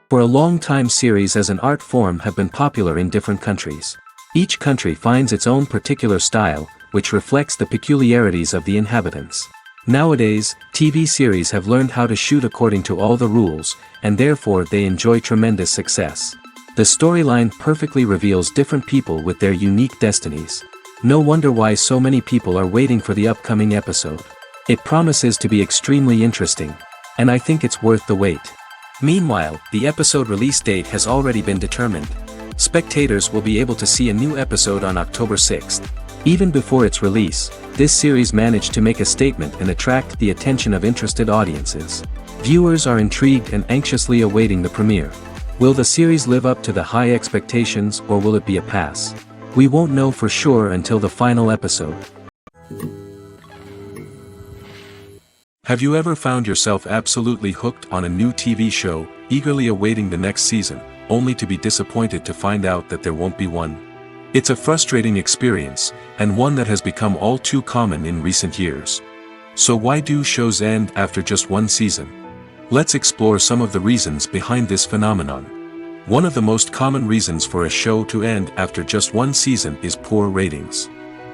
For a long time, series as an art form have been popular in different countries. Each country finds its own particular style, which reflects the peculiarities of the inhabitants. Nowadays, TV series have learned how to shoot according to all the rules, and therefore they enjoy tremendous success. The storyline perfectly reveals different people with their unique destinies. No wonder why so many people are waiting for the upcoming episode. It promises to be extremely interesting, and I think it's worth the wait. Meanwhile, the episode release date has already been determined. Spectators will be able to see a new episode on October 6th. Even before its release, this series managed to make a statement and attract the attention of interested audiences. Viewers are intrigued and anxiously awaiting the premiere. Will the series live up to the high expectations, or will it be a pass? We won't know for sure until the final episode. Have you ever found yourself absolutely hooked on a new TV show, eagerly awaiting the next season, only to be disappointed to find out that there won't be one? It's a frustrating experience, and one that has become all too common in recent years. So why do shows end after just one season? Let's explore some of the reasons behind this phenomenon. One of the most common reasons for a show to end after just one season is poor ratings.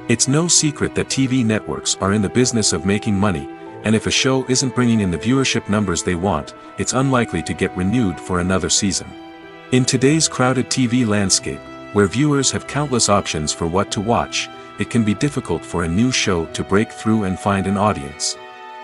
It's no secret that TV networks are in the business of making money, and if a show isn't bringing in the viewership numbers they want, it's unlikely to get renewed for another season. In today's crowded TV landscape, where viewers have countless options for what to watch, it can be difficult for a new show to break through and find an audience.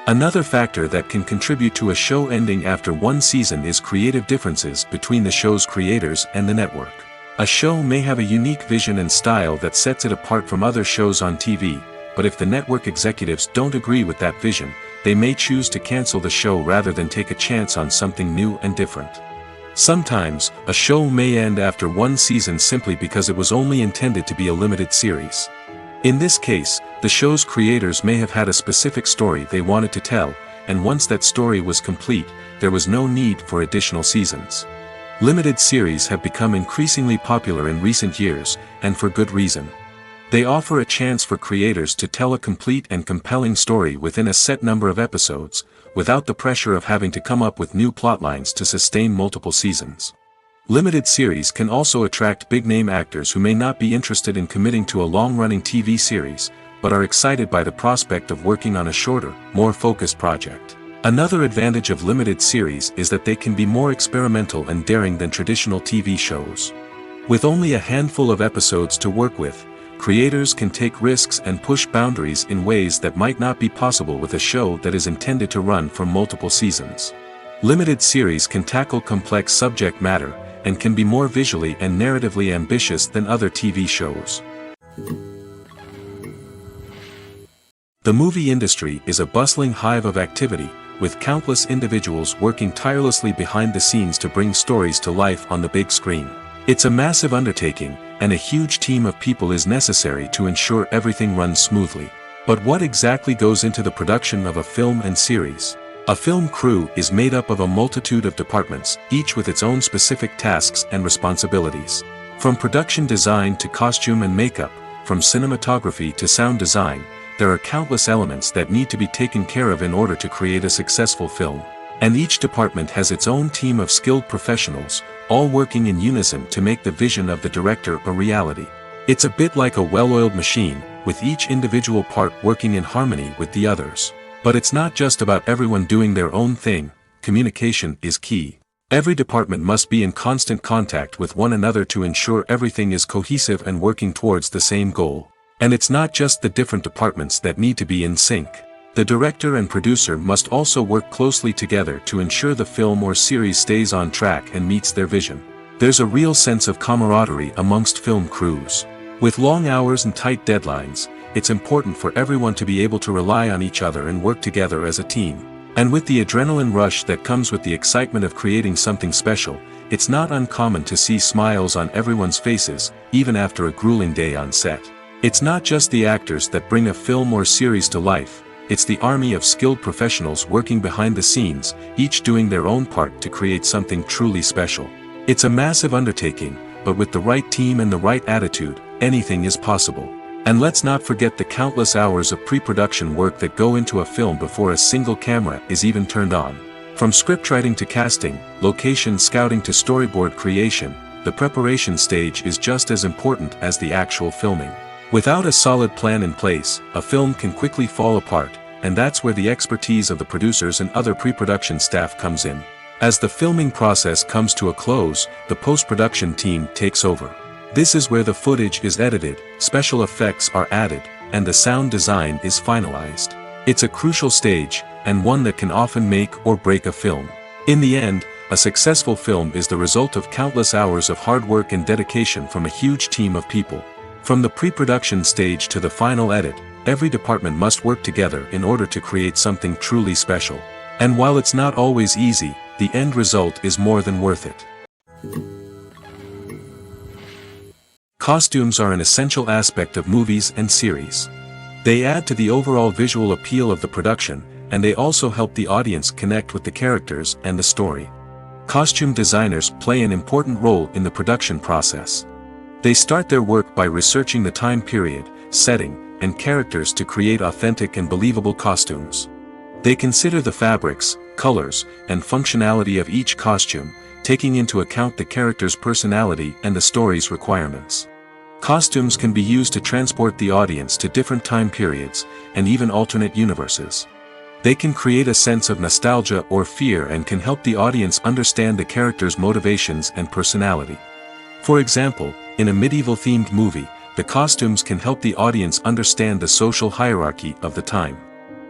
Another factor that can contribute to a show ending after one season is creative differences between the show's creators and the network. A show may have a unique vision and style that sets it apart from other shows on TV, but if the network executives don't agree with that vision, they may choose to cancel the show rather than take a chance on something new and different. Sometimes, a show may end after one season simply because it was only intended to be a limited series. In this case, the show's creators may have had a specific story they wanted to tell, and once that story was complete, there was no need for additional seasons. Limited series have become increasingly popular in recent years, and for good reason. They offer a chance for creators to tell a complete and compelling story within a set number of episodes, without the pressure of having to come up with new plotlines to sustain multiple seasons. Limited series can also attract big-name actors who may not be interested in committing to a long-running TV series, but are excited by the prospect of working on a shorter, more focused project. Another advantage of limited series is that they can be more experimental and daring than traditional TV shows. With only a handful of episodes to work with, creators can take risks and push boundaries in ways that might not be possible with a show that is intended to run for multiple seasons. Limited series can tackle complex subject matter, and can be more visually and narratively ambitious than other TV shows. The movie industry is a bustling hive of activity, with countless individuals working tirelessly behind the scenes to bring stories to life on the big screen. It's a massive undertaking, and a huge team of people is necessary to ensure everything runs smoothly. But what exactly goes into the production of a film and series? A film crew is made up of a multitude of departments, each with its own specific tasks and responsibilities. From production design to costume and makeup, from cinematography to sound design, there are countless elements that need to be taken care of in order to create a successful film. And each department has its own team of skilled professionals, all working in unison to make the vision of the director a reality. It's a bit like a well-oiled machine, with each individual part working in harmony with the others. But it's not just about everyone doing their own thing. Communication is key. Every department must be in constant contact with one another to ensure everything is cohesive and working towards the same goal. And it's not just the different departments that need to be in sync. The director and producer must also work closely together to ensure the film or series stays on track and meets their vision. There's a real sense of camaraderie amongst film crews. With long hours and tight deadlines, it's important for everyone to be able to rely on each other and work together as a team. And with the adrenaline rush that comes with the excitement of creating something special, it's not uncommon to see smiles on everyone's faces, even after a grueling day on set. It's not just the actors that bring a film or series to life. It's the army of skilled professionals working behind the scenes, each doing their own part to create something truly special. It's a massive undertaking, but with the right team and the right attitude, anything is possible. And let's not forget the countless hours of pre-production work that go into a film before a single camera is even turned on. From scriptwriting to casting, location scouting to storyboard creation, the preparation stage is just as important as the actual filming. Without a solid plan in place, a film can quickly fall apart, and that's where the expertise of the producers and other pre-production staff comes in. As the filming process comes to a close, the post-production team takes over. This is where the footage is edited, special effects are added, and the sound design is finalized. It's a crucial stage, and one that can often make or break a film. In the end, a successful film is the result of countless hours of hard work and dedication from a huge team of people. From the pre-production stage to the final edit, every department must work together in order to create something truly special. And while it's not always easy, the end result is more than worth it. Costumes are an essential aspect of movies and series. They add to the overall visual appeal of the production, and they also help the audience connect with the characters and the story. Costume designers play an important role in the production process. They start their work by researching the time period, setting, and characters to create authentic and believable costumes. They consider the fabrics, colors, and functionality of each costume, taking into account the character's personality and the story's requirements. Costumes can be used to transport the audience to different time periods, and even alternate universes. They can create a sense of nostalgia or fear and can help the audience understand the character's motivations and personality. For example, in a medieval-themed movie, the costumes can help the audience understand the social hierarchy of the time.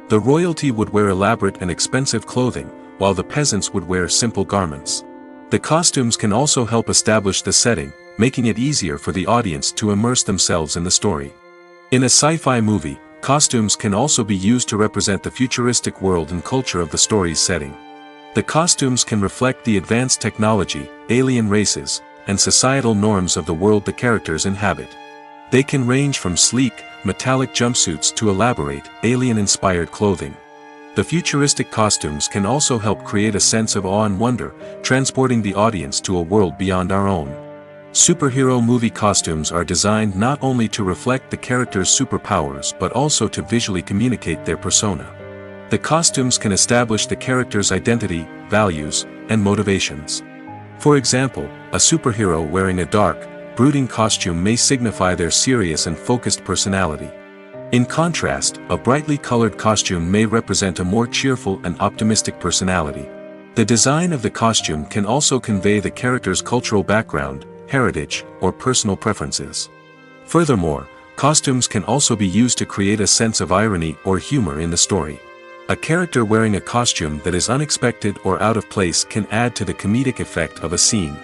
The royalty would wear elaborate and expensive clothing, while the peasants would wear simple garments. The costumes can also help establish the setting, making it easier for the audience to immerse themselves in the story. In a sci-fi movie, costumes can also be used to represent the futuristic world and culture of the story's setting. The costumes can reflect the advanced technology, alien races, and societal norms of the world the characters inhabit. They can range from sleek, metallic jumpsuits to elaborate, alien-inspired clothing. The futuristic costumes can also help create a sense of awe and wonder, transporting the audience to a world beyond our own. Superhero movie costumes are designed not only to reflect the character's superpowers but also to visually communicate their persona. The costumes can establish the character's identity, values, and motivations. For example, a superhero wearing a dark, brooding costume may signify their serious and focused personality. In contrast, a brightly colored costume may represent a more cheerful and optimistic personality. The design of the costume can also convey the character's cultural background, heritage, or personal preferences. Furthermore, costumes can also be used to create a sense of irony or humor in the story. A character wearing a costume that is unexpected or out of place can add to the comedic effect of a scene.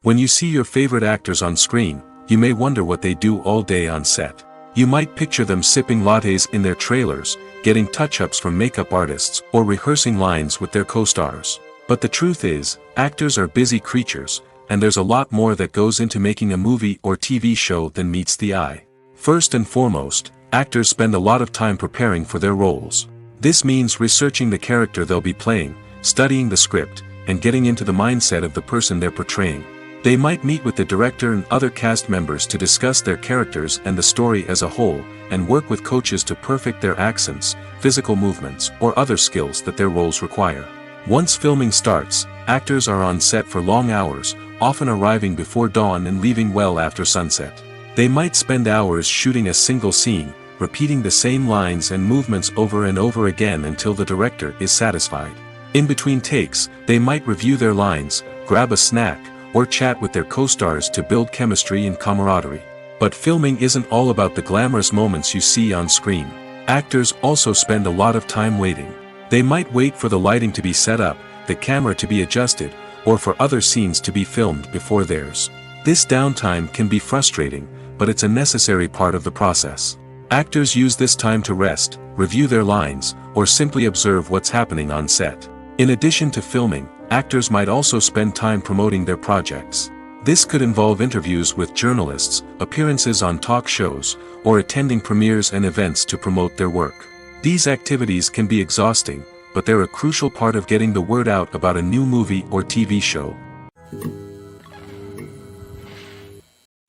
When you see your favorite actors on screen, you may wonder what they do all day on set. You might picture them sipping lattes in their trailers, getting touch-ups from makeup artists, or rehearsing lines with their co-stars. But the truth is, actors are busy creatures, and there's a lot more that goes into making a movie or TV show than meets the eye. First and foremost, actors spend a lot of time preparing for their roles. This means researching the character they'll be playing, studying the script, and getting into the mindset of the person they're portraying. They might meet with the director and other cast members to discuss their characters and the story as a whole, and work with coaches to perfect their accents, physical movements, or other skills that their roles require. Once filming starts, actors are on set for long hours, often arriving before dawn and leaving well after sunset. They might spend hours shooting a single scene, repeating the same lines and movements over and over again until the director is satisfied. In between takes, they might review their lines, grab a snack, or chat with their co-stars to build chemistry and camaraderie. But filming isn't all about the glamorous moments you see on screen. Actors also spend a lot of time waiting. They might wait for the lighting to be set up, the camera to be adjusted, or for other scenes to be filmed before theirs. This downtime can be frustrating, but it's a necessary part of the process. Actors use this time to rest, review their lines, or simply observe what's happening on set. In addition to filming, actors might also spend time promoting their projects. This could involve interviews with journalists, appearances on talk shows, or attending premieres and events to promote their work. These activities can be exhausting, but they're a crucial part of getting the word out about a new movie or TV show.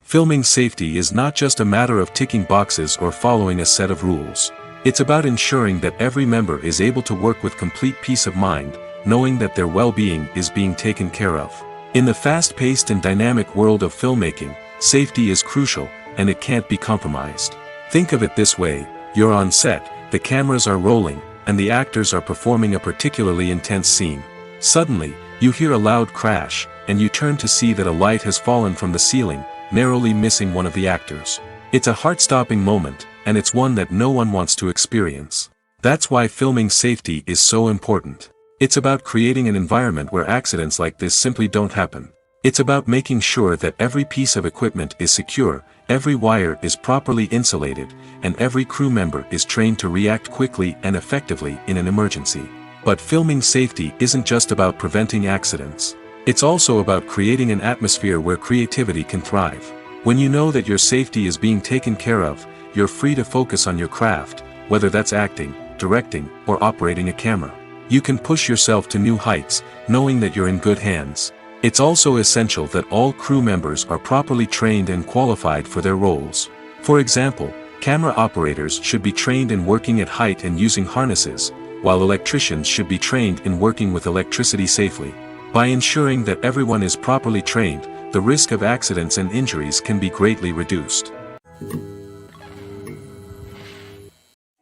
Filming safety is not just a matter of ticking boxes or following a set of rules. It's about ensuring that every member is able to work with complete peace of mind, knowing that their well-being is being taken care of. In the fast-paced and dynamic world of filmmaking, safety is crucial, and it can't be compromised. Think of it this way: you're on set, the cameras are rolling, and the actors are performing a particularly intense scene. Suddenly, you hear a loud crash, and you turn to see that a light has fallen from the ceiling, narrowly missing one of the actors. It's a heart-stopping moment, and it's one that no one wants to experience. That's why filming safety is so important. It's about creating an environment where accidents like this simply don't happen. It's about making sure that every piece of equipment is secure, every wire is properly insulated, and every crew member is trained to react quickly and effectively in an emergency. But filming safety isn't just about preventing accidents. It's also about creating an atmosphere where creativity can thrive. When you know that your safety is being taken care of, you're free to focus on your craft, whether that's acting, directing, or operating a camera. You can push yourself to new heights, knowing that you're in good hands. It's also essential that all crew members are properly trained and qualified for their roles. For example, camera operators should be trained in working at height and using harnesses, while electricians should be trained in working with electricity safely. By ensuring that everyone is properly trained, the risk of accidents and injuries can be greatly reduced.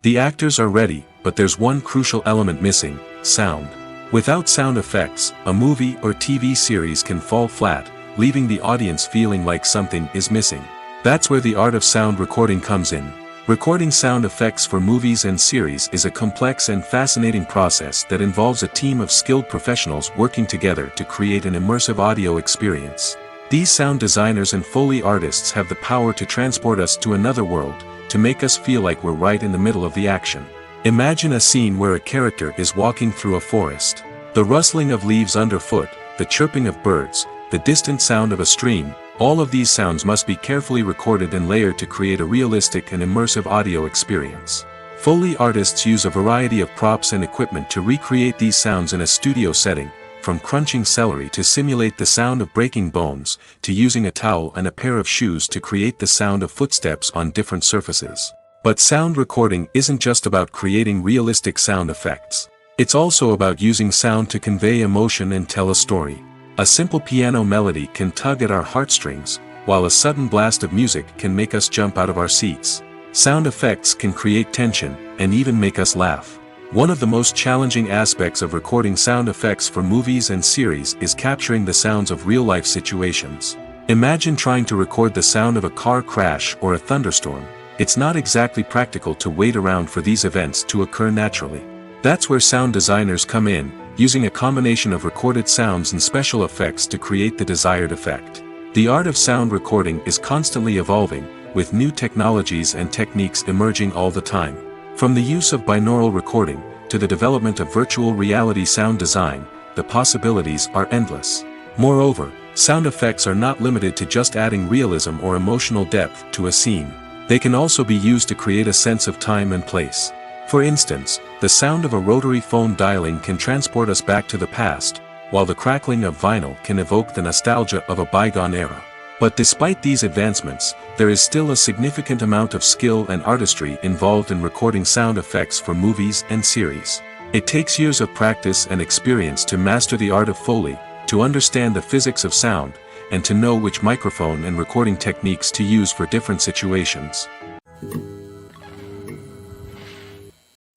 The actors are ready, but there's one crucial element missing: sound. Without sound effects, a movie or TV series can fall flat, leaving the audience feeling like something is missing. That's where the art of sound recording comes in. Recording sound effects for movies and series is a complex and fascinating process that involves a team of skilled professionals working together to create an immersive audio experience. These sound designers and Foley artists have the power to transport us to another world, to make us feel like we're right in the middle of the action. Imagine a scene where a character is walking through a forest. The rustling of leaves underfoot, the chirping of birds, the distant sound of a stream, all of these sounds must be carefully recorded and layered to create a realistic and immersive audio experience. Foley artists use a variety of props and equipment to recreate these sounds in a studio setting, from crunching celery to simulate the sound of breaking bones, to using a towel and a pair of shoes to create the sound of footsteps on different surfaces. But sound recording isn't just about creating realistic sound effects. It's also about using sound to convey emotion and tell a story. A simple piano melody can tug at our heartstrings, while a sudden blast of music can make us jump out of our seats. Sound effects can create tension, and even make us laugh. One of the most challenging aspects of recording sound effects for movies and series is capturing the sounds of real-life situations. Imagine trying to record the sound of a car crash or a thunderstorm. It's not exactly practical to wait around for these events to occur naturally. That's where sound designers come in, using a combination of recorded sounds and special effects to create the desired effect. The art of sound recording is constantly evolving, with new technologies and techniques emerging all the time. From the use of binaural recording, to the development of virtual reality sound design, the possibilities are endless. Moreover, sound effects are not limited to just adding realism or emotional depth to a scene. They can also be used to create a sense of time and place. For instance, the sound of a rotary phone dialing can transport us back to the past, while the crackling of vinyl can evoke the nostalgia of a bygone era. But despite these advancements, there is still a significant amount of skill and artistry involved in recording sound effects for movies and series. It takes years of practice and experience to master the art of Foley, to understand the physics of sound, and to know which microphone and recording techniques to use for different situations.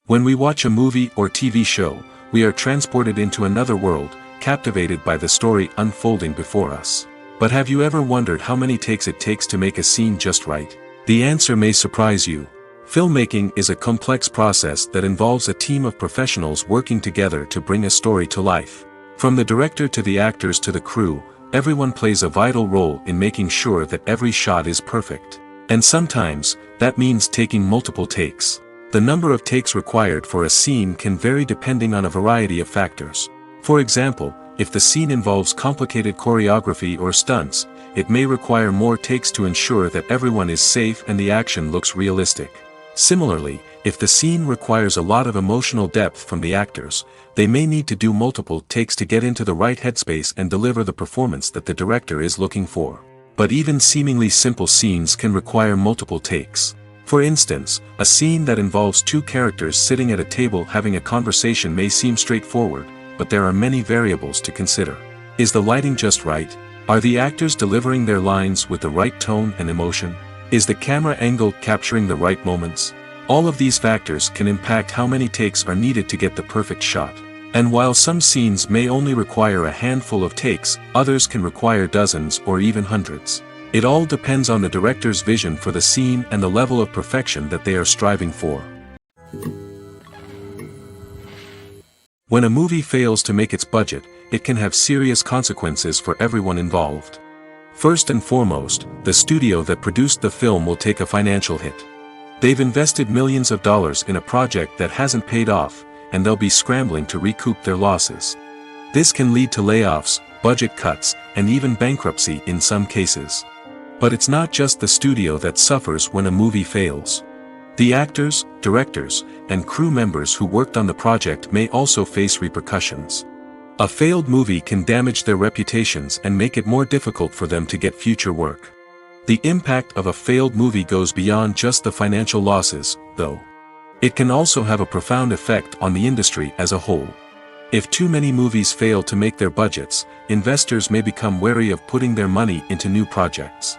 When we watch a movie or TV show, we are transported into another world, captivated by the story unfolding before us. But have you ever wondered how many takes it takes to make a scene just right? The answer may surprise you. Filmmaking is a complex process that involves a team of professionals working together to bring a story to life. From the director to the actors to the crew, everyone plays a vital role in making sure that every shot is perfect. And sometimes, that means taking multiple takes. The number of takes required for a scene can vary depending on a variety of factors. For example, if the scene involves complicated choreography or stunts, it may require more takes to ensure that everyone is safe and the action looks realistic. Similarly, if the scene requires a lot of emotional depth from the actors, they may need to do multiple takes to get into the right headspace and deliver the performance that the director is looking for. But even seemingly simple scenes can require multiple takes. For instance, a scene that involves two characters sitting at a table having a conversation may seem straightforward, but there are many variables to consider. Is the lighting just right? Are the actors delivering their lines with the right tone and emotion? Is the camera angle capturing the right moments? All of these factors can impact how many takes are needed to get the perfect shot. And while some scenes may only require a handful of takes, others can require dozens or even hundreds. It all depends on the director's vision for the scene and the level of perfection that they are striving for. When a movie fails to make its budget, it can have serious consequences for everyone involved. First and foremost, the studio that produced the film will take a financial hit. They've invested millions of dollars in a project that hasn't paid off, and they'll be scrambling to recoup their losses. This can lead to layoffs, budget cuts, and even bankruptcy in some cases. But it's not just the studio that suffers when a movie fails. The actors, directors, and crew members who worked on the project may also face repercussions. A failed movie can damage their reputations and make it more difficult for them to get future work. The impact of a failed movie goes beyond just the financial losses, though. It can also have a profound effect on the industry as a whole. If too many movies fail to make their budgets, investors may become wary of putting their money into new projects.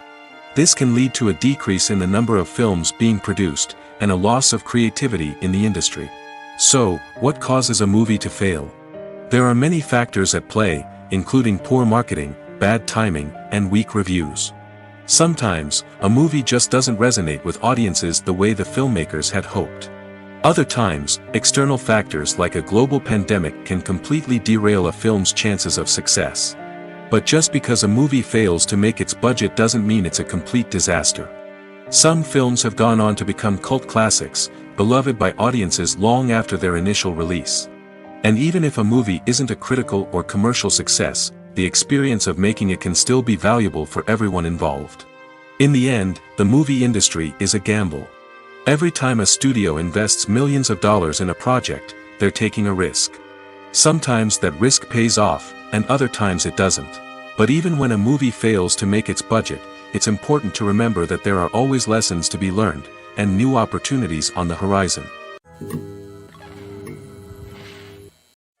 This can lead to a decrease in the number of films being produced, and a loss of creativity in the industry. So, what causes a movie to fail? There are many factors at play, including poor marketing, bad timing, and weak reviews. Sometimes, a movie just doesn't resonate with audiences the way the filmmakers had hoped. Other times, external factors like a global pandemic can completely derail a film's chances of success. But just because a movie fails to make its budget doesn't mean it's a complete disaster. Some films have gone on to become cult classics, beloved by audiences long after their initial release. And even if a movie isn't a critical or commercial success, the experience of making it can still be valuable for everyone involved. In the end, the movie industry is a gamble. Every time a studio invests millions of dollars in a project, they're taking a risk. Sometimes that risk pays off, and other times it doesn't. But even when a movie fails to make its budget, it's important to remember that there are always lessons to be learned, and new opportunities on the horizon.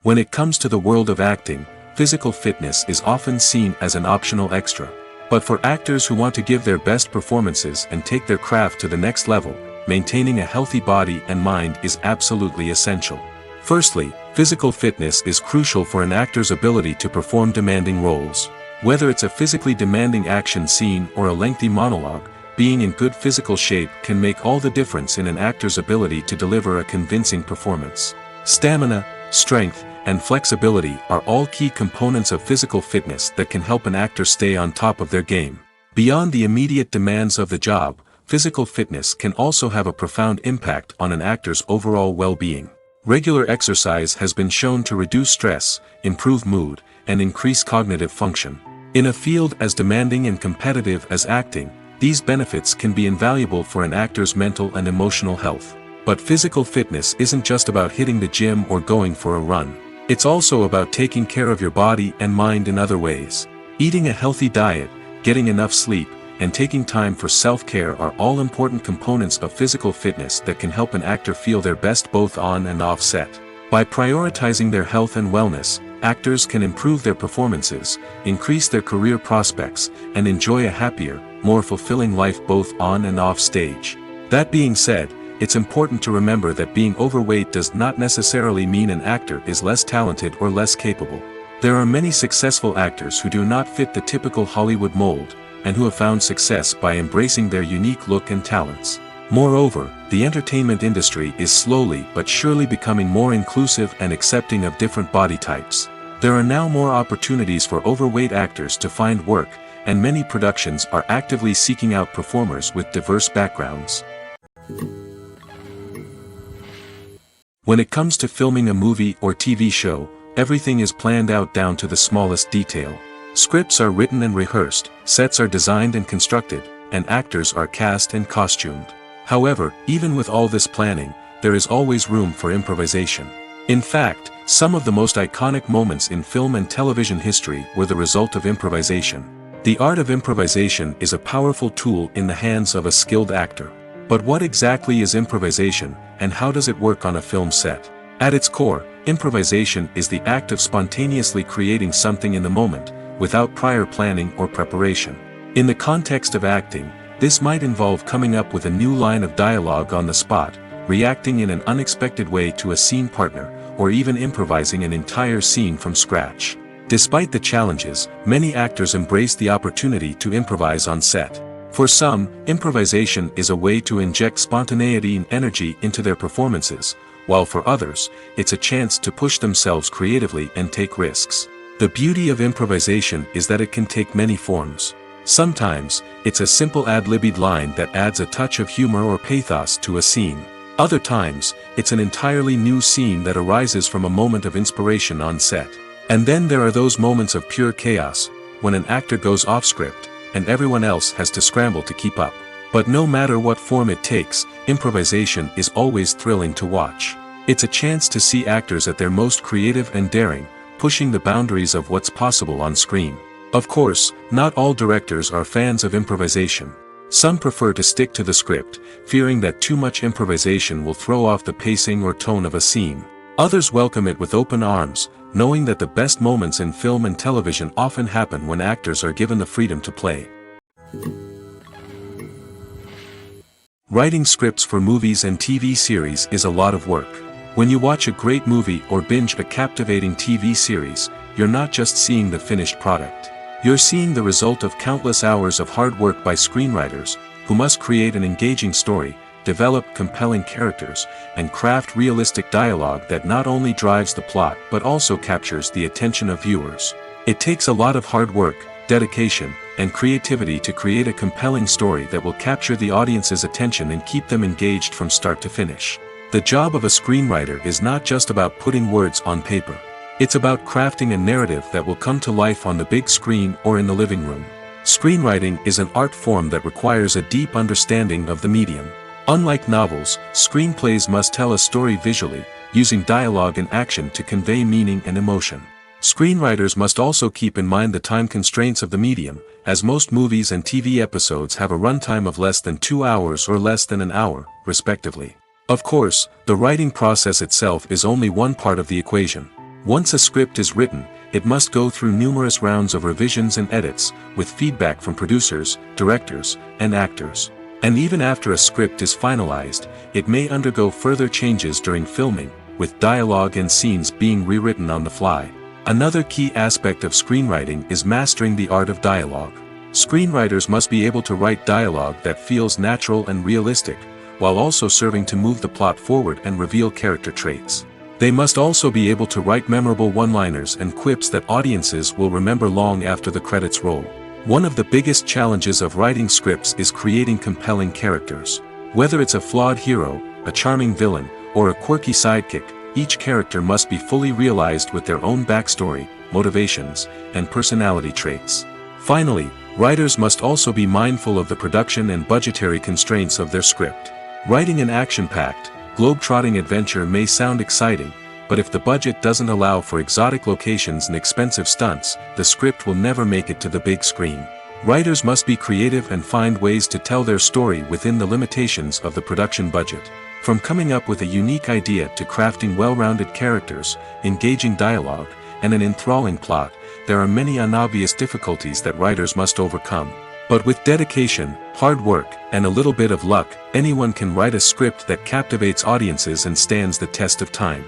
When it comes to the world of acting, physical fitness is often seen as an optional extra. But for actors who want to give their best performances and take their craft to the next level, maintaining a healthy body and mind is absolutely essential. Firstly, physical fitness is crucial for an actor's ability to perform demanding roles. Whether it's a physically demanding action scene or a lengthy monologue, being in good physical shape can make all the difference in an actor's ability to deliver a convincing performance. Stamina, strength, and flexibility are all key components of physical fitness that can help an actor stay on top of their game. Beyond the immediate demands of the job, physical fitness can also have a profound impact on an actor's overall well-being. Regular exercise has been shown to reduce stress, improve mood, and increase cognitive function. In a field as demanding and competitive as acting, these benefits can be invaluable for an actor's mental and emotional health. But physical fitness isn't just about hitting the gym or going for a run. It's also about taking care of your body and mind in other ways. Eating a healthy diet, getting enough sleep, and taking time for self-care are all important components of physical fitness that can help an actor feel their best both on and off set. By prioritizing their health and wellness, actors can improve their performances, increase their career prospects, and enjoy a happier, more fulfilling life both on and off stage. That being said, it's important to remember that being overweight does not necessarily mean an actor is less talented or less capable. There are many successful actors who do not fit the typical Hollywood mold, and who have found success by embracing their unique look and talents. Moreover, the entertainment industry is slowly but surely becoming more inclusive and accepting of different body types. There are now more opportunities for overweight actors to find work, and many productions are actively seeking out performers with diverse backgrounds. When it comes to filming a movie or TV show, everything is planned out down to the smallest detail. Scripts are written and rehearsed, sets are designed and constructed, and actors are cast and costumed. However, even with all this planning, there is always room for improvisation. In fact, some of the most iconic moments in film and television history were the result of improvisation. The art of improvisation is a powerful tool in the hands of a skilled actor. But what exactly is improvisation, and how does it work on a film set? At its core, improvisation is the act of spontaneously creating something in the moment, without prior planning or preparation. In the context of acting, this might involve coming up with a new line of dialogue on the spot, reacting in an unexpected way to a scene partner, or even improvising an entire scene from scratch. Despite the challenges, many actors embrace the opportunity to improvise on set. For some, improvisation is a way to inject spontaneity and energy into their performances, while for others, it's a chance to push themselves creatively and take risks. The beauty of improvisation is that it can take many forms. Sometimes, it's a simple ad-libbed line that adds a touch of humor or pathos to a scene. Other times, it's an entirely new scene that arises from a moment of inspiration on set. And then there are those moments of pure chaos, when an actor goes off script, and everyone else has to scramble to keep up. But no matter what form it takes, improvisation is always thrilling to watch. It's a chance to see actors at their most creative and daring, pushing the boundaries of what's possible on screen. Of course, not all directors are fans of improvisation. Some prefer to stick to the script, fearing that too much improvisation will throw off the pacing or tone of a scene. Others welcome it with open arms, knowing that the best moments in film and television often happen when actors are given the freedom to play. Writing scripts for movies and TV series is a lot of work. When you watch a great movie or binge a captivating TV series, you're not just seeing the finished product. You're seeing the result of countless hours of hard work by screenwriters, who must create an engaging story, develop compelling characters, and craft realistic dialogue that not only drives the plot but also captures the attention of viewers. It takes a lot of hard work, dedication, and creativity to create a compelling story that will capture the audience's attention and keep them engaged from start to finish. The job of a screenwriter is not just about putting words on paper. It's about crafting a narrative that will come to life on the big screen or in the living room. Screenwriting is an art form that requires a deep understanding of the medium. Unlike novels, screenplays must tell a story visually, using dialogue and action to convey meaning and emotion. Screenwriters must also keep in mind the time constraints of the medium, as most movies and TV episodes have a runtime of less than 2 hours or less than an hour, respectively. Of course, the writing process itself is only one part of the equation. Once a script is written, it must go through numerous rounds of revisions and edits, with feedback from producers, directors, and actors. And even after a script is finalized, it may undergo further changes during filming, with dialogue and scenes being rewritten on the fly. Another key aspect of screenwriting is mastering the art of dialogue. Screenwriters must be able to write dialogue that feels natural and realistic, while also serving to move the plot forward and reveal character traits. They must also be able to write memorable one-liners and quips that audiences will remember long after the credits roll. One of the biggest challenges of writing scripts is creating compelling characters. Whether it's a flawed hero, a charming villain, or a quirky sidekick, each character must be fully realized with their own backstory, motivations, and personality traits. Finally, writers must also be mindful of the production and budgetary constraints of their script. Writing an action-packed, globe-trotting adventure may sound exciting, but if the budget doesn't allow for exotic locations and expensive stunts, the script will never make it to the big screen. Writers must be creative and find ways to tell their story within the limitations of the production budget. From coming up with a unique idea to crafting well-rounded characters, engaging dialogue, and an enthralling plot, there are many unobvious difficulties that writers must overcome. But with dedication, hard work, and a little bit of luck, anyone can write a script that captivates audiences and stands the test of time.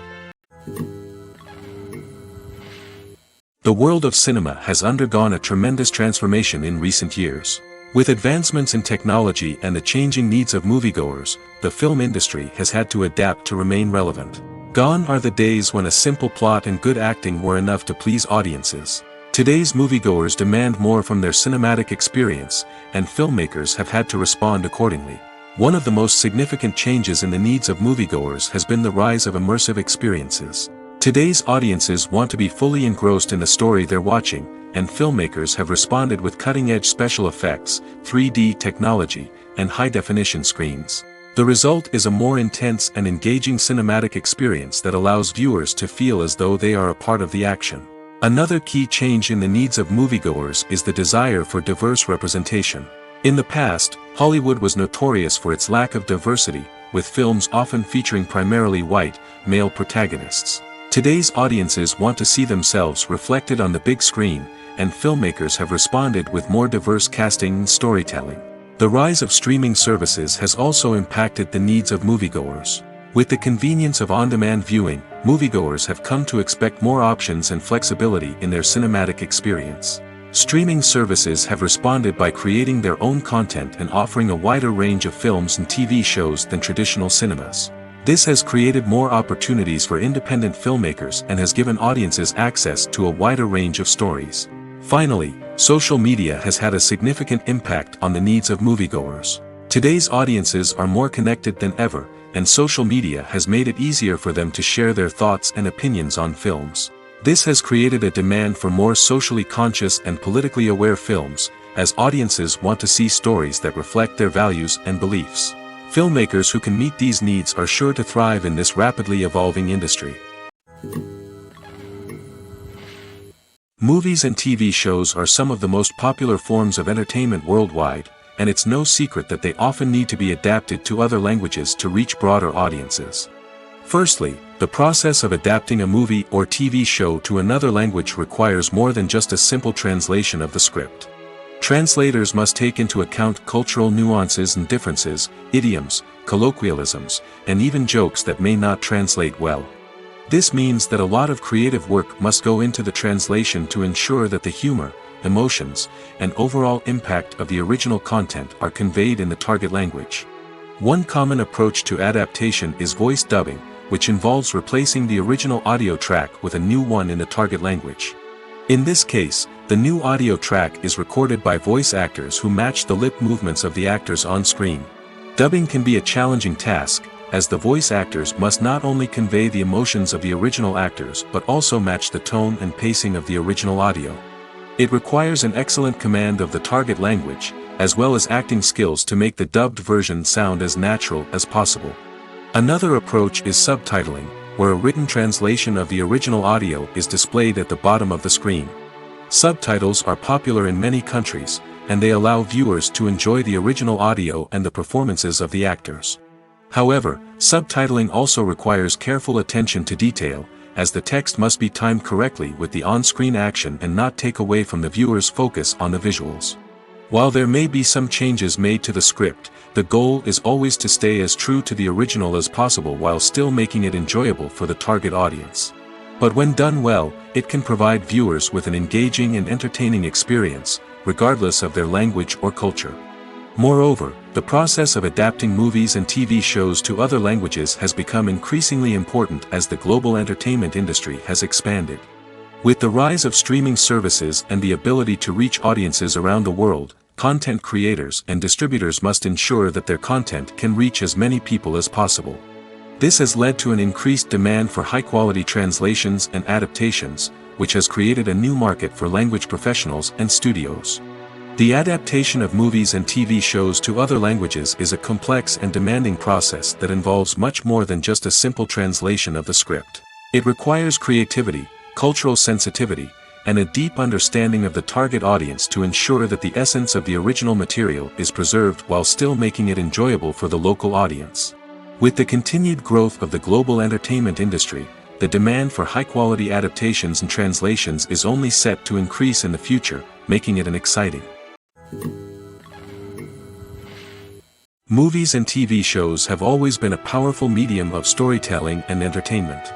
The world of cinema has undergone a tremendous transformation in recent years. With advancements in technology and the changing needs of moviegoers, the film industry has had to adapt to remain relevant. Gone are the days when a simple plot and good acting were enough to please audiences. Today's moviegoers demand more from their cinematic experience, and filmmakers have had to respond accordingly. One of the most significant changes in the needs of moviegoers has been the rise of immersive experiences. Today's audiences want to be fully engrossed in the story they're watching, and filmmakers have responded with cutting-edge special effects, 3D technology, and high-definition screens. The result is a more intense and engaging cinematic experience that allows viewers to feel as though they are a part of the action. Another key change in the needs of moviegoers is the desire for diverse representation. In the past, Hollywood was notorious for its lack of diversity, with films often featuring primarily white, male protagonists. Today's audiences want to see themselves reflected on the big screen, and filmmakers have responded with more diverse casting and storytelling. The rise of streaming services has also impacted the needs of moviegoers. With the convenience of on-demand viewing, moviegoers have come to expect more options and flexibility in their cinematic experience. Streaming services have responded by creating their own content and offering a wider range of films and TV shows than traditional cinemas. This has created more opportunities for independent filmmakers and has given audiences access to a wider range of stories. Finally, social media has had a significant impact on the needs of moviegoers. Today's audiences are more connected than ever, and social media has made it easier for them to share their thoughts and opinions on films. This has created a demand for more socially conscious and politically aware films, as audiences want to see stories that reflect their values and beliefs. Filmmakers who can meet these needs are sure to thrive in this rapidly evolving industry. Movies and TV shows are some of the most popular forms of entertainment worldwide, and it's no secret that they often need to be adapted to other languages to reach broader audiences. Firstly, the process of adapting a movie or TV show to another language requires more than just a simple translation of the script. Translators must take into account cultural nuances and differences, idioms, colloquialisms, and even jokes that may not translate well. This means that a lot of creative work must go into the translation to ensure that the humor, emotions, and overall impact of the original content are conveyed in the target language. One common approach to adaptation is voice dubbing, which involves replacing the original audio track with a new one in the target language. In this case, the new audio track is recorded by voice actors who match the lip movements of the actors on screen. Dubbing can be a challenging task, as the voice actors must not only convey the emotions of the original actors but also match the tone and pacing of the original audio. It requires an excellent command of the target language, as well as acting skills to make the dubbed version sound as natural as possible. Another approach is subtitling, where a written translation of the original audio is displayed at the bottom of the screen. Subtitles are popular in many countries, and they allow viewers to enjoy the original audio and the performances of the actors. However, subtitling also requires careful attention to detail, as the text must be timed correctly with the on-screen action and not take away from the viewer's focus on the visuals. While there may be some changes made to the script, the goal is always to stay as true to the original as possible while still making it enjoyable for the target audience. But when done well, it can provide viewers with an engaging and entertaining experience, regardless of their language or culture. Moreover, the process of adapting movies and TV shows to other languages has become increasingly important as the global entertainment industry has expanded. With the rise of streaming services and the ability to reach audiences around the world, content creators and distributors must ensure that their content can reach as many people as possible. This has led to an increased demand for high-quality translations and adaptations, which has created a new market for language professionals and studios. The adaptation of movies and TV shows to other languages is a complex and demanding process that involves much more than just a simple translation of the script. It requires creativity, cultural sensitivity, and a deep understanding of the target audience to ensure that the essence of the original material is preserved while still making it enjoyable for the local audience. With the continued growth of the global entertainment industry, the demand for high-quality adaptations and translations is only set to increase in the future, making it an exciting. Movies and TV shows have always been a powerful medium of storytelling and entertainment.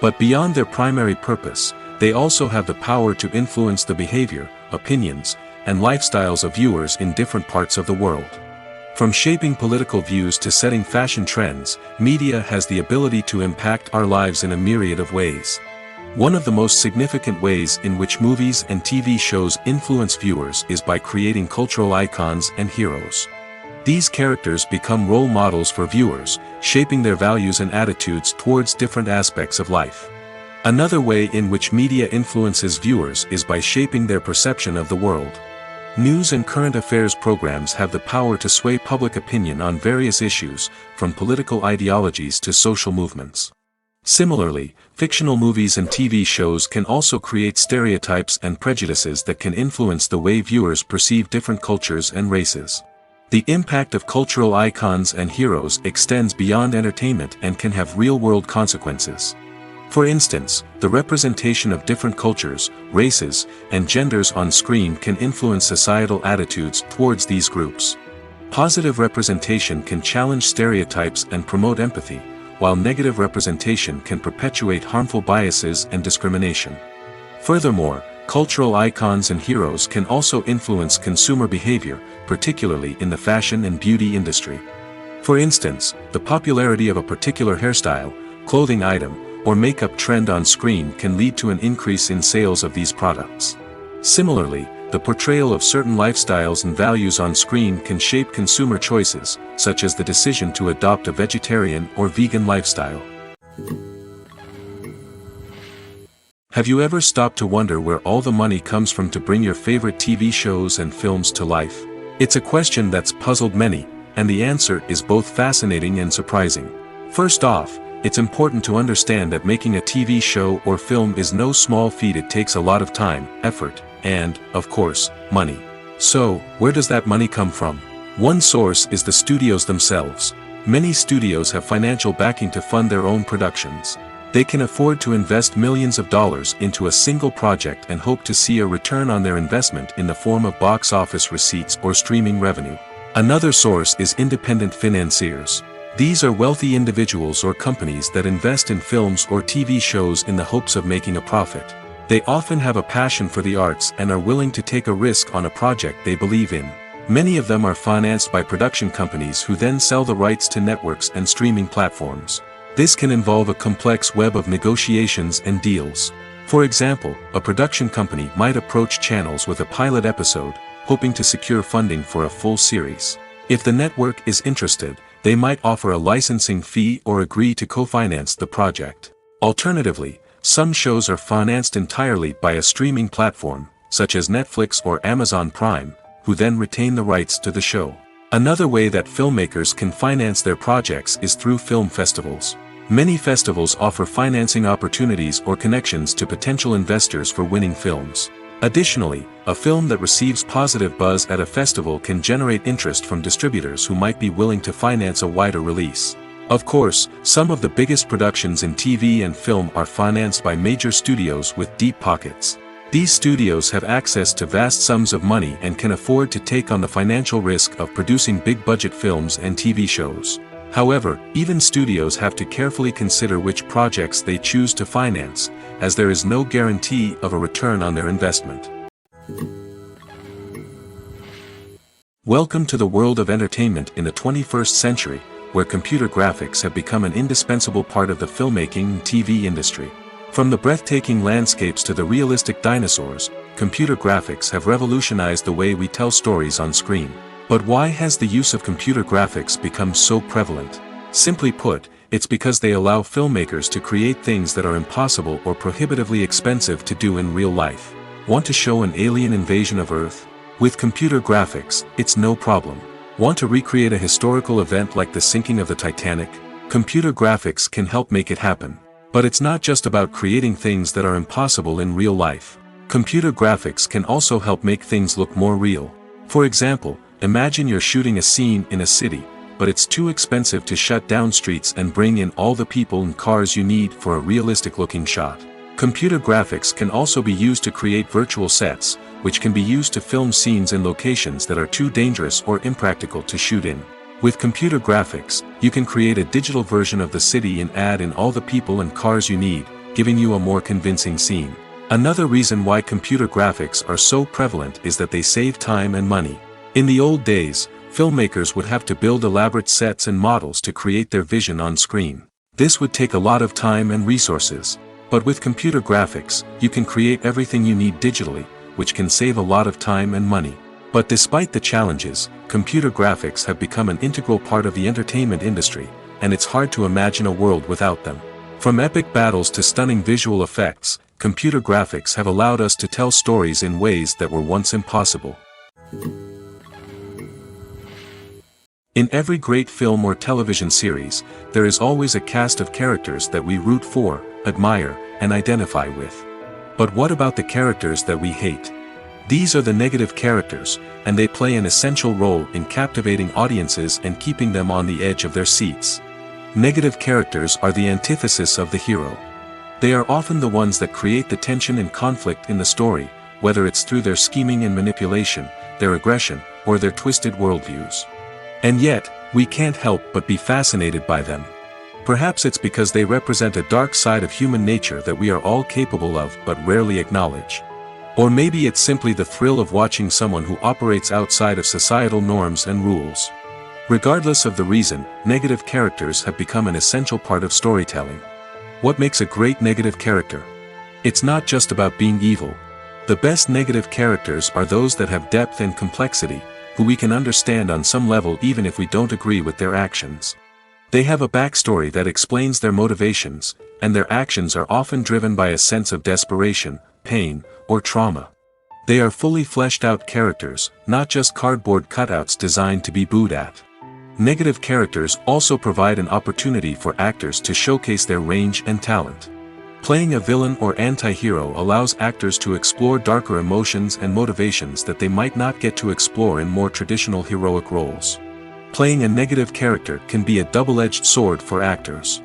But beyond their primary purpose, they also have the power to influence the behavior, opinions, and lifestyles of viewers in different parts of the world. From shaping political views to setting fashion trends, media has the ability to impact our lives in a myriad of ways. One of the most significant ways in which movies and TV shows influence viewers is by creating cultural icons and heroes. These characters become role models for viewers, shaping their values and attitudes towards different aspects of life. Another way in which media influences viewers is by shaping their perception of the world. News and current affairs programs have the power to sway public opinion on various issues, from political ideologies to social movements. Similarly, fictional movies and TV shows can also create stereotypes and prejudices that can influence the way viewers perceive different cultures and races. The impact of cultural icons and heroes extends beyond entertainment and can have real-world consequences. For instance, the representation of different cultures, races, and genders on screen can influence societal attitudes towards these groups. Positive representation can challenge stereotypes and promote empathy, while negative representation can perpetuate harmful biases and discrimination. Furthermore, cultural icons and heroes can also influence consumer behavior, particularly in the fashion and beauty industry. For instance, the popularity of a particular hairstyle, clothing item, or makeup trend on screen can lead to an increase in sales of these products. Similarly, the portrayal of certain lifestyles and values on screen can shape consumer choices, such as the decision to adopt a vegetarian or vegan lifestyle. Have you ever stopped to wonder where all the money comes from to bring your favorite TV shows and films to life? It's a question that's puzzled many, and the answer is both fascinating and surprising. First off, it's important to understand that making a TV show or film is no small feat. It takes a lot of time, effort, and, of course, money. So, where does that money come from? One source is the studios themselves. Many studios have financial backing to fund their own productions. They can afford to invest millions of dollars into a single project and hope to see a return on their investment in the form of box office receipts or streaming revenue. Another source is independent financiers. These are wealthy individuals or companies that invest in films or TV shows in the hopes of making a profit. They often have a passion for the arts and are willing to take a risk on a project they believe in. Many of them are financed by production companies who then sell the rights to networks and streaming platforms. This can involve a complex web of negotiations and deals. For example, a production company might approach channels with a pilot episode, hoping to secure funding for a full series. If the network is interested, they might offer a licensing fee or agree to co-finance the project. Alternatively, some shows are financed entirely by a streaming platform, such as Netflix or Amazon Prime, who then retain the rights to the show. Another way that filmmakers can finance their projects is through film festivals. Many festivals offer financing opportunities or connections to potential investors for winning films. Additionally, a film that receives positive buzz at a festival can generate interest from distributors who might be willing to finance a wider release. Of course, some of the biggest productions in TV and film are financed by major studios with deep pockets. These studios have access to vast sums of money and can afford to take on the financial risk of producing big-budget films and TV shows. However, even studios have to carefully consider which projects they choose to finance, as there is no guarantee of a return on their investment. Welcome to the world of entertainment in the 21st century, where computer graphics have become an indispensable part of the filmmaking and TV industry. From the breathtaking landscapes to the realistic dinosaurs, computer graphics have revolutionized the way we tell stories on screen. But why has the use of computer graphics become so prevalent? Simply put, it's because they allow filmmakers to create things that are impossible or prohibitively expensive to do in real life. Want to show an alien invasion of Earth? With computer graphics, it's no problem. Want to recreate a historical event like the sinking of the Titanic? Computer graphics can help make it happen. But it's not just about creating things that are impossible in real life. Computer graphics can also help make things look more real. For example, imagine you're shooting a scene in a city, but it's too expensive to shut down streets and bring in all the people and cars you need for a realistic-looking shot. Computer graphics can also be used to create virtual sets, which can be used to film scenes in locations that are too dangerous or impractical to shoot in. With computer graphics, you can create a digital version of the city and add in all the people and cars you need, giving you a more convincing scene. Another reason why computer graphics are so prevalent is that they save time and money. In the old days, filmmakers would have to build elaborate sets and models to create their vision on screen. This would take a lot of time and resources. But with computer graphics, you can create everything you need digitally, which can save a lot of time and money. But despite the challenges, computer graphics have become an integral part of the entertainment industry, and it's hard to imagine a world without them. From epic battles to stunning visual effects, computer graphics have allowed us to tell stories in ways that were once impossible. In every great film or television series, there is always a cast of characters that we root for, admire, and identify with. But what about the characters that we hate? These are the negative characters, and they play an essential role in captivating audiences and keeping them on the edge of their seats. Negative characters are the antithesis of the hero. They are often the ones that create the tension and conflict in the story, whether it's through their scheming and manipulation, their aggression, or their twisted worldviews. And yet, we can't help but be fascinated by them. Perhaps it's because they represent a dark side of human nature that we are all capable of but rarely acknowledge. Or maybe it's simply the thrill of watching someone who operates outside of societal norms and rules. Regardless of the reason, negative characters have become an essential part of storytelling. What makes a great negative character? It's not just about being evil. The best negative characters are those that have depth and complexity, who we can understand on some level even if we don't agree with their actions. They have a backstory that explains their motivations, and their actions are often driven by a sense of desperation, pain, or trauma. They are fully fleshed out characters, not just cardboard cutouts designed to be booed at. Negative characters also provide an opportunity for actors to showcase their range and talent. Playing a villain or anti-hero allows actors to explore darker emotions and motivations that they might not get to explore in more traditional heroic roles. Playing a negative character can be a double-edged sword for actors.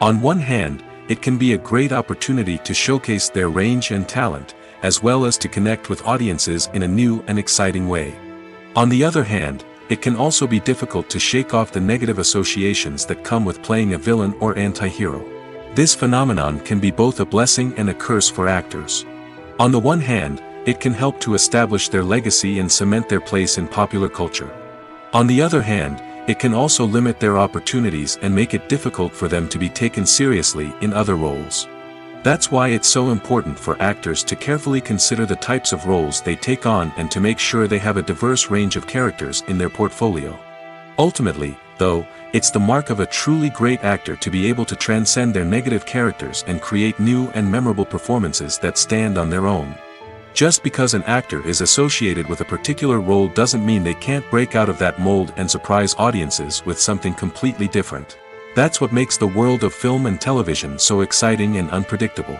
On one hand, it can be a great opportunity to showcase their range and talent, as well as to connect with audiences in a new and exciting way. On the other hand, it can also be difficult to shake off the negative associations that come with playing a villain or anti-hero. This phenomenon can be both a blessing and a curse for actors. On the one hand, it can help to establish their legacy and cement their place in popular culture. On the other hand, it can also limit their opportunities and make it difficult for them to be taken seriously in other roles. That's why it's so important for actors to carefully consider the types of roles they take on and to make sure they have a diverse range of characters in their portfolio. Ultimately, though, it's the mark of a truly great actor to be able to transcend their negative characters and create new and memorable performances that stand on their own. Just because an actor is associated with a particular role doesn't mean they can't break out of that mold and surprise audiences with something completely different. That's what makes the world of film and television so exciting and unpredictable.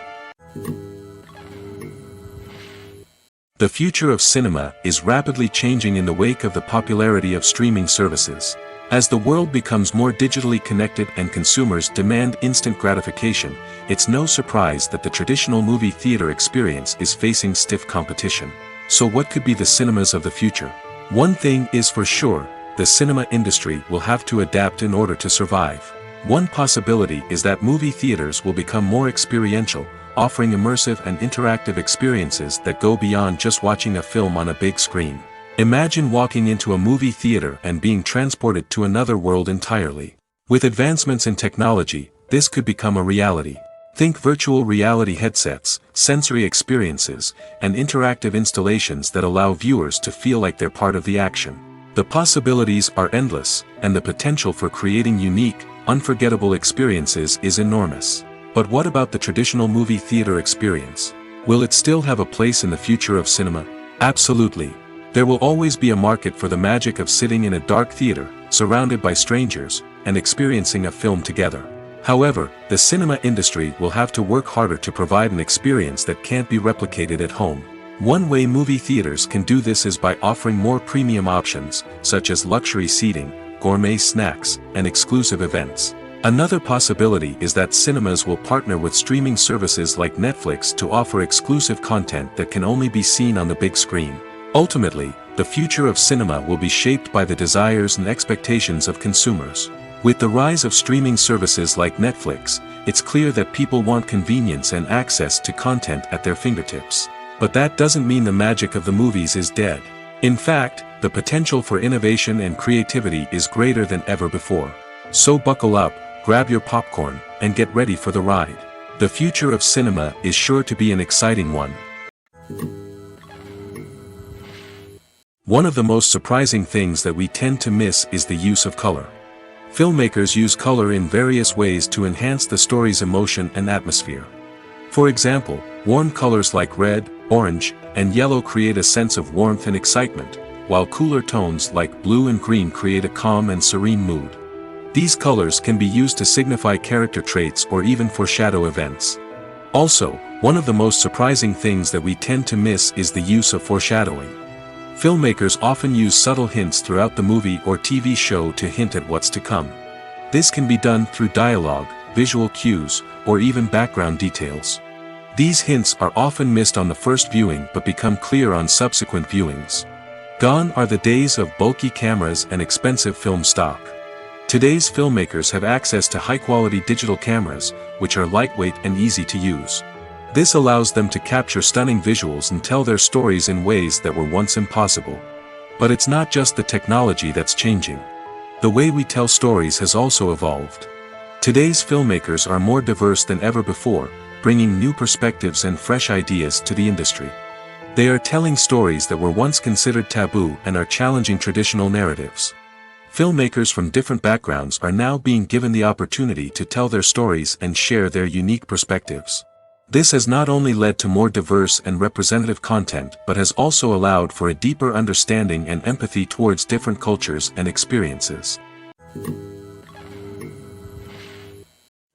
The future of cinema is rapidly changing in the wake of the popularity of streaming services. As the world becomes more digitally connected and consumers demand instant gratification, it's no surprise that the traditional movie theater experience is facing stiff competition. So what could be the cinemas of the future? One thing is for sure, the cinema industry will have to adapt in order to survive. One possibility is that movie theaters will become more experiential, offering immersive and interactive experiences that go beyond just watching a film on a big screen. Imagine walking into a movie theater and being transported to another world entirely. With advancements in technology, this could become a reality. Think virtual reality headsets, sensory experiences, and interactive installations that allow viewers to feel like they're part of the action. The possibilities are endless, and the potential for creating unique, unforgettable experiences is enormous. But what about the traditional movie theater experience? Will it still have a place in the future of cinema? Absolutely. There will always be a market for the magic of sitting in a dark theater, surrounded by strangers, and experiencing a film together. However, the cinema industry will have to work harder to provide an experience that can't be replicated at home. One way movie theaters can do this is by offering more premium options, such as luxury seating, gourmet snacks, and exclusive events. Another possibility is that cinemas will partner with streaming services like Netflix to offer exclusive content that can only be seen on the big screen. Ultimately, the future of cinema will be shaped by the desires and expectations of consumers. With the rise of streaming services like Netflix, it's clear that people want convenience and access to content at their fingertips. But that doesn't mean the magic of the movies is dead. In fact, the potential for innovation and creativity is greater than ever before. So buckle up, grab your popcorn, and get ready for the ride. The future of cinema is sure to be an exciting one. One of the most surprising things that we tend to miss is the use of color. Filmmakers use color in various ways to enhance the story's emotion and atmosphere. For example, warm colors like red, orange, and yellow create a sense of warmth and excitement, while cooler tones like blue and green create a calm and serene mood. These colors can be used to signify character traits or even foreshadow events. Also, one of the most surprising things that we tend to miss is the use of foreshadowing. Filmmakers often use subtle hints throughout the movie or TV show to hint at what's to come. This can be done through dialogue, visual cues, or even background details. These hints are often missed on the first viewing but become clear on subsequent viewings. Gone are the days of bulky cameras and expensive film stock. Today's filmmakers have access to high-quality digital cameras, which are lightweight and easy to use. This allows them to capture stunning visuals and tell their stories in ways that were once impossible. But it's not just the technology that's changing. The way we tell stories has also evolved. Today's filmmakers are more diverse than ever before, bringing new perspectives and fresh ideas to the industry. They are telling stories that were once considered taboo and are challenging traditional narratives. Filmmakers from different backgrounds are now being given the opportunity to tell their stories and share their unique perspectives. This has not only led to more diverse and representative content but has also allowed for a deeper understanding and empathy towards different cultures and experiences.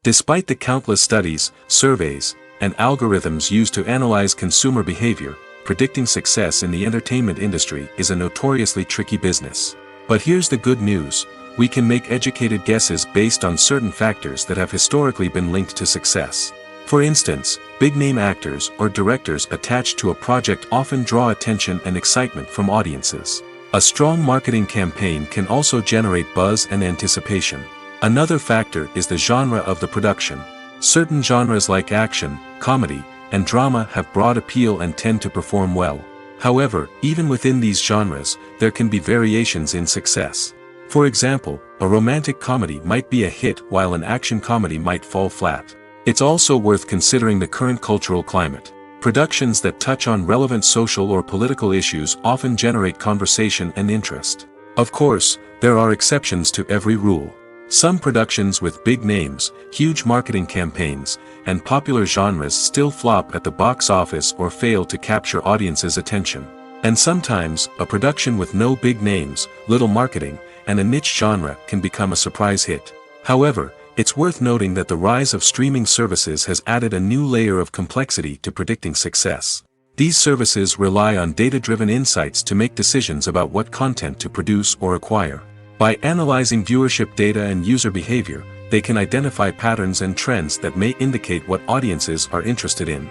Despite the countless studies, surveys, and algorithms used to analyze consumer behavior, predicting success in the entertainment industry is a notoriously tricky business. But here's the good news: we can make educated guesses based on certain factors that have historically been linked to success. For instance, big-name actors or directors attached to a project often draw attention and excitement from audiences. A strong marketing campaign can also generate buzz and anticipation. Another factor is the genre of the production. Certain genres like action, comedy, and drama have broad appeal and tend to perform well. However, even within these genres, there can be variations in success. For example, a romantic comedy might be a hit while an action comedy might fall flat. It's also worth considering the current cultural climate. Productions that touch on relevant social or political issues often generate conversation and interest. Of course, there are exceptions to every rule. Some productions with big names, huge marketing campaigns, and popular genres still flop at the box office or fail to capture audiences' attention. And sometimes, a production with no big names, little marketing, and a niche genre can become a surprise hit. However, it's worth noting that the rise of streaming services has added a new layer of complexity to predicting success. These services rely on data-driven insights to make decisions about what content to produce or acquire. By analyzing viewership data and user behavior, they can identify patterns and trends that may indicate what audiences are interested in.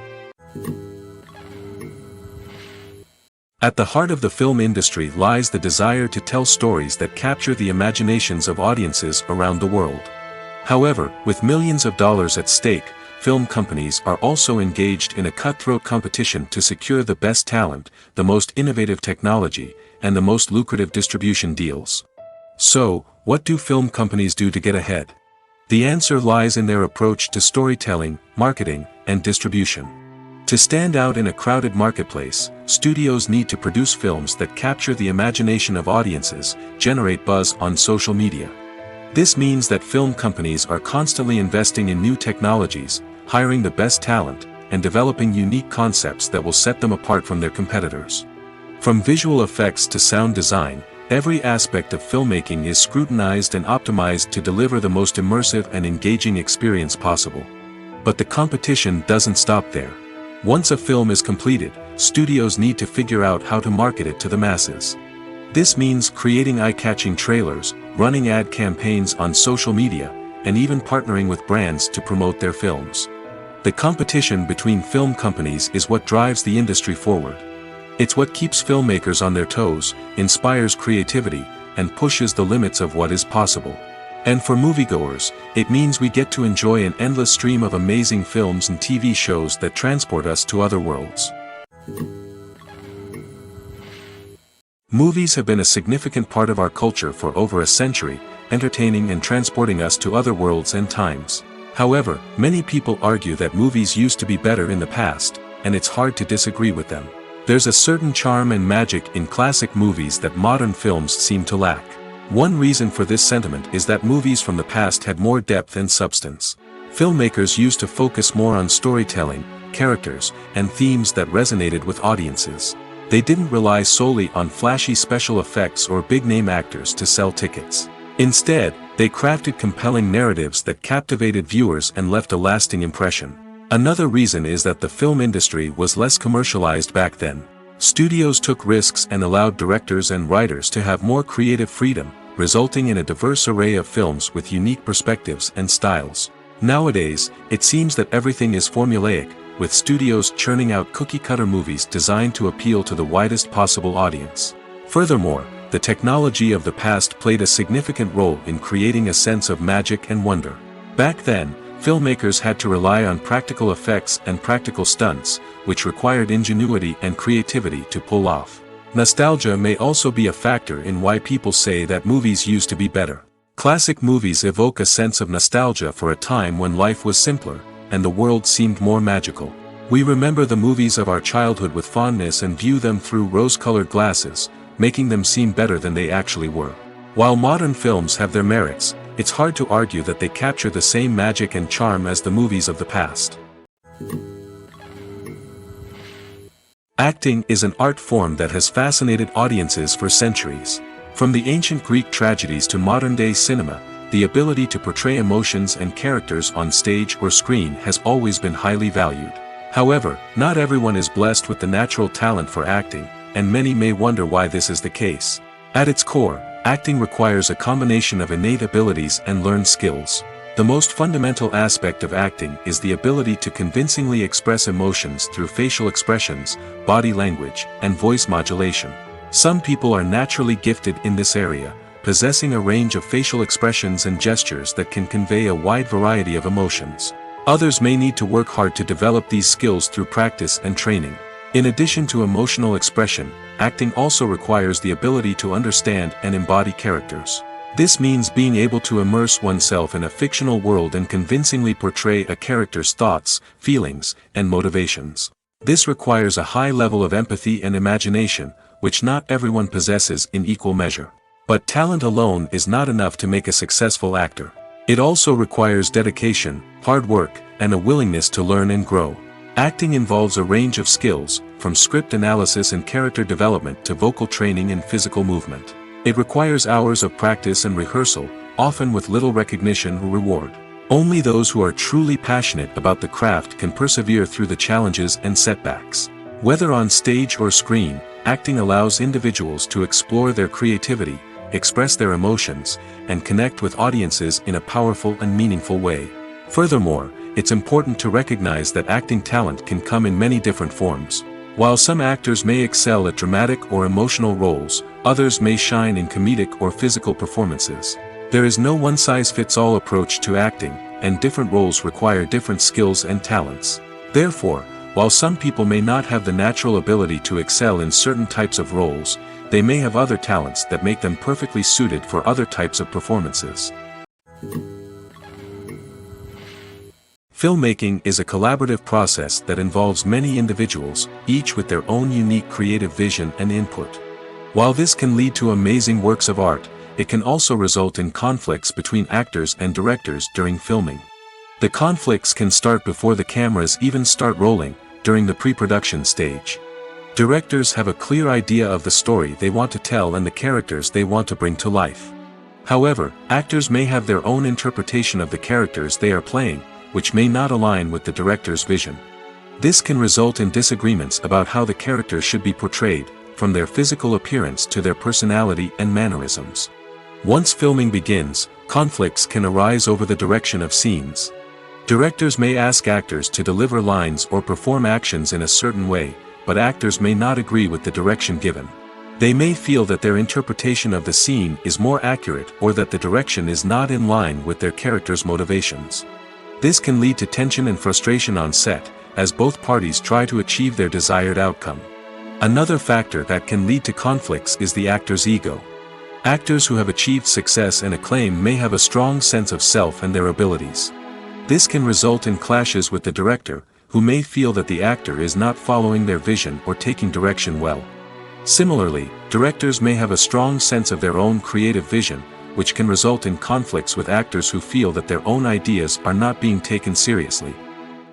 At the heart of the film industry lies the desire to tell stories that capture the imaginations of audiences around the world. However, with millions of dollars at stake, film companies are also engaged in a cutthroat competition to secure the best talent, the most innovative technology, and the most lucrative distribution deals. So, what do film companies do to get ahead? The answer lies in their approach to storytelling, marketing, and distribution. To stand out in a crowded marketplace, studios need to produce films that capture the imagination of audiences, generate buzz on social media. This means that film companies are constantly investing in new technologies, hiring the best talent, and developing unique concepts that will set them apart from their competitors. From visual effects to sound design, every aspect of filmmaking is scrutinized and optimized to deliver the most immersive and engaging experience possible. But the competition doesn't stop there. Once a film is completed, studios need to figure out how to market it to the masses. This means creating eye-catching trailers, running ad campaigns on social media, and even partnering with brands to promote their films. The competition between film companies is what drives the industry forward. It's what keeps filmmakers on their toes, inspires creativity, and pushes the limits of what is possible. And for moviegoers, it means we get to enjoy an endless stream of amazing films and TV shows that transport us to other worlds. Movies have been a significant part of our culture for over a century, entertaining and transporting us to other worlds and times. However, many people argue that movies used to be better in the past, and it's hard to disagree with them. There's a certain charm and magic in classic movies that modern films seem to lack. One reason for this sentiment is that movies from the past had more depth and substance. Filmmakers used to focus more on storytelling, characters, and themes that resonated with audiences. They didn't rely solely on flashy special effects or big-name actors to sell tickets. Instead, they crafted compelling narratives that captivated viewers and left a lasting impression. Another reason is that the film industry was less commercialized back then. Studios took risks and allowed directors and writers to have more creative freedom, resulting in a diverse array of films with unique perspectives and styles. Nowadays, it seems that everything is formulaic, with studios churning out cookie-cutter movies designed to appeal to the widest possible audience. Furthermore, the technology of the past played a significant role in creating a sense of magic and wonder. Back then, filmmakers had to rely on practical effects and practical stunts, which required ingenuity and creativity to pull off. Nostalgia may also be a factor in why people say that movies used to be better. Classic movies evoke a sense of nostalgia for a time when life was simpler, and the world seemed more magical. We remember the movies of our childhood with fondness and view them through rose-colored glasses, making them seem better than they actually were. While modern films have their merits, it's hard to argue that they capture the same magic and charm as the movies of the past. Acting is an art form that has fascinated audiences for centuries. From the ancient Greek tragedies to modern-day cinema, the ability to portray emotions and characters on stage or screen has always been highly valued. However, not everyone is blessed with the natural talent for acting, and many may wonder why this is the case. At its core, acting requires a combination of innate abilities and learned skills. The most fundamental aspect of acting is the ability to convincingly express emotions through facial expressions, body language, and voice modulation. Some people are naturally gifted in this area, possessing a range of facial expressions and gestures that can convey a wide variety of emotions. Others may need to work hard to develop these skills through practice and training. In addition to emotional expression, acting also requires the ability to understand and embody characters. This means being able to immerse oneself in a fictional world and convincingly portray a character's thoughts, feelings, and motivations. This requires a high level of empathy and imagination, which not everyone possesses in equal measure. But talent alone is not enough to make a successful actor. It also requires dedication, hard work, and a willingness to learn and grow. Acting involves a range of skills, from script analysis and character development to vocal training and physical movement. It requires hours of practice and rehearsal, often with little recognition or reward. Only those who are truly passionate about the craft can persevere through the challenges and setbacks. Whether on stage or screen, acting allows individuals to explore their creativity, express their emotions, and connect with audiences in a powerful and meaningful way. Furthermore, it's important to recognize that acting talent can come in many different forms. While some actors may excel at dramatic or emotional roles, others may shine in comedic or physical performances. There is no one-size-fits-all approach to acting, and different roles require different skills and talents. Therefore, while some people may not have the natural ability to excel in certain types of roles, they may have other talents that make them perfectly suited for other types of performances. Filmmaking is a collaborative process that involves many individuals, each with their own unique creative vision and input. While this can lead to amazing works of art, it can also result in conflicts between actors and directors during filming. The conflicts can start before the cameras even start rolling, during the pre-production stage. Directors have a clear idea of the story they want to tell and the characters they want to bring to life. However, actors may have their own interpretation of the characters they are playing, which may not align with the director's vision. This can result in disagreements about how the characters should be portrayed, from their physical appearance to their personality and mannerisms. Once filming begins, conflicts can arise over the direction of scenes. Directors may ask actors to deliver lines or perform actions in a certain way, but actors may not agree with the direction given. They may feel that their interpretation of the scene is more accurate or that the direction is not in line with their character's motivations. This can lead to tension and frustration on set, as both parties try to achieve their desired outcome. Another factor that can lead to conflicts is the actor's ego. Actors who have achieved success and acclaim may have a strong sense of self and their abilities. This can result in clashes with the director, who may feel that the actor is not following their vision or taking direction well. Similarly, directors may have a strong sense of their own creative vision, which can result in conflicts with actors who feel that their own ideas are not being taken seriously.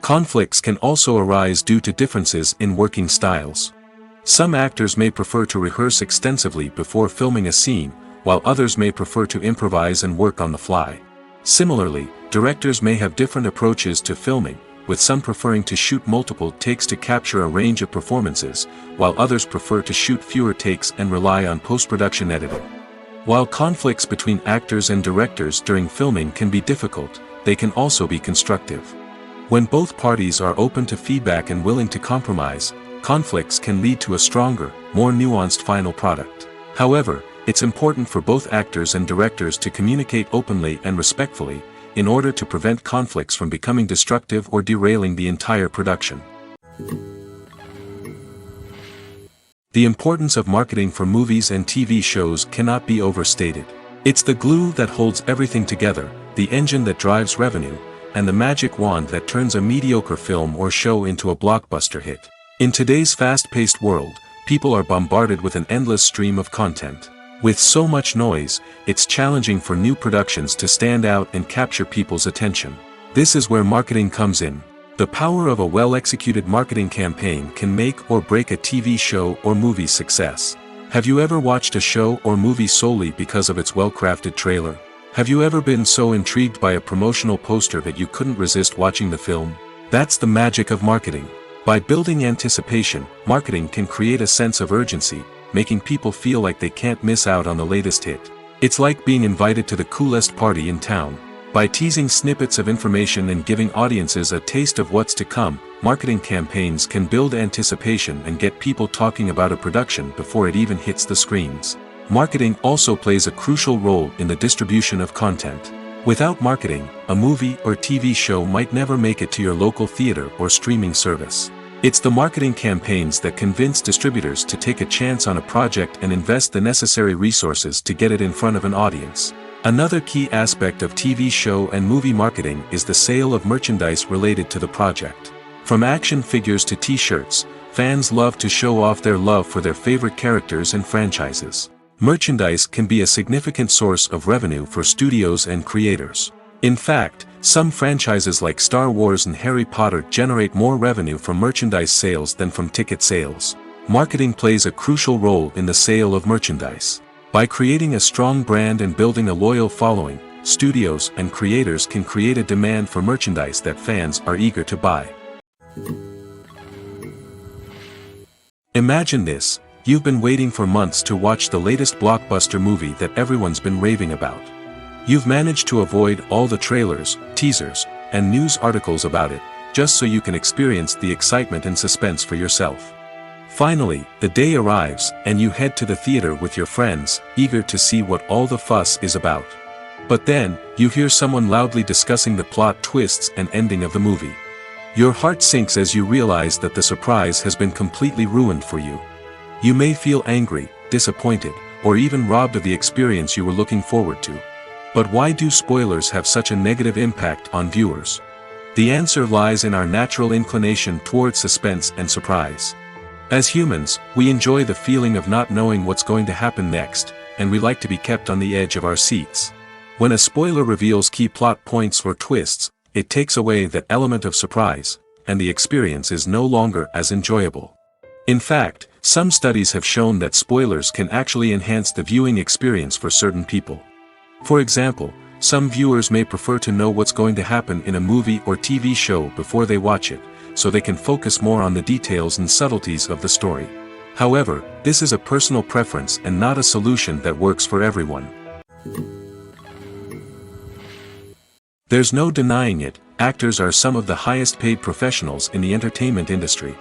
Conflicts can also arise due to differences in working styles. Some actors may prefer to rehearse extensively before filming a scene, while others may prefer to improvise and work on the fly. Similarly, directors may have different approaches to filming, with some preferring to shoot multiple takes to capture a range of performances, while others prefer to shoot fewer takes and rely on post-production editing. While conflicts between actors and directors during filming can be difficult, they can also be constructive. When both parties are open to feedback and willing to compromise, conflicts can lead to a stronger, more nuanced final product. However, it's important for both actors and directors to communicate openly and respectfully, in order to prevent conflicts from becoming destructive or derailing the entire production. The importance of marketing for movies and TV shows cannot be overstated. It's the glue that holds everything together, the engine that drives revenue, and the magic wand that turns a mediocre film or show into a blockbuster hit. In today's fast-paced world, people are bombarded with an endless stream of content. With so much noise, it's challenging for new productions to stand out and capture people's attention. This is where marketing comes in. The power of a well-executed marketing campaign can make or break a TV show or movie's success. Have you ever watched a show or movie solely because of its well-crafted trailer? Have you ever been so intrigued by a promotional poster that you couldn't resist watching the film? That's the magic of marketing. By building anticipation, marketing can create a sense of urgency, making people feel like they can't miss out on the latest hit. It's like being invited to the coolest party in town. By teasing snippets of information and giving audiences a taste of what's to come, marketing campaigns can build anticipation and get people talking about a production before it even hits the screens. Marketing also plays a crucial role in the distribution of content. Without marketing, a movie or TV show might never make it to your local theater or streaming service. It's the marketing campaigns that convince distributors to take a chance on a project and invest the necessary resources to get it in front of an audience. Another key aspect of TV show and movie marketing is the sale of merchandise related to the project. From action figures to t-shirts, fans love to show off their love for their favorite characters and franchises. Merchandise can be a significant source of revenue for studios and creators. In fact, some franchises like Star Wars and Harry Potter generate more revenue from merchandise sales than from ticket sales. Marketing plays a crucial role in the sale of merchandise. By creating a strong brand and building a loyal following, studios and creators can create a demand for merchandise that fans are eager to buy. Imagine this: you've been waiting for months to watch the latest blockbuster movie that everyone's been raving about. You've managed to avoid all the trailers, teasers, and news articles about it, just so you can experience the excitement and suspense for yourself. Finally, the day arrives, and you head to the theater with your friends, eager to see what all the fuss is about. But then, you hear someone loudly discussing the plot twists and ending of the movie. Your heart sinks as you realize that the surprise has been completely ruined for you. You may feel angry, disappointed, or even robbed of the experience you were looking forward to. But why do spoilers have such a negative impact on viewers? The answer lies in our natural inclination towards suspense and surprise. As humans, we enjoy the feeling of not knowing what's going to happen next, and we like to be kept on the edge of our seats. When a spoiler reveals key plot points or twists, it takes away that element of surprise, and the experience is no longer as enjoyable. In fact, some studies have shown that spoilers can actually enhance the viewing experience for certain people. For example, some viewers may prefer to know what's going to happen in a movie or TV show before they watch it, so they can focus more on the details and subtleties of the story. However, this is a personal preference and not a solution that works for everyone. There's no denying it, actors are some of the highest paid professionals in the entertainment industry.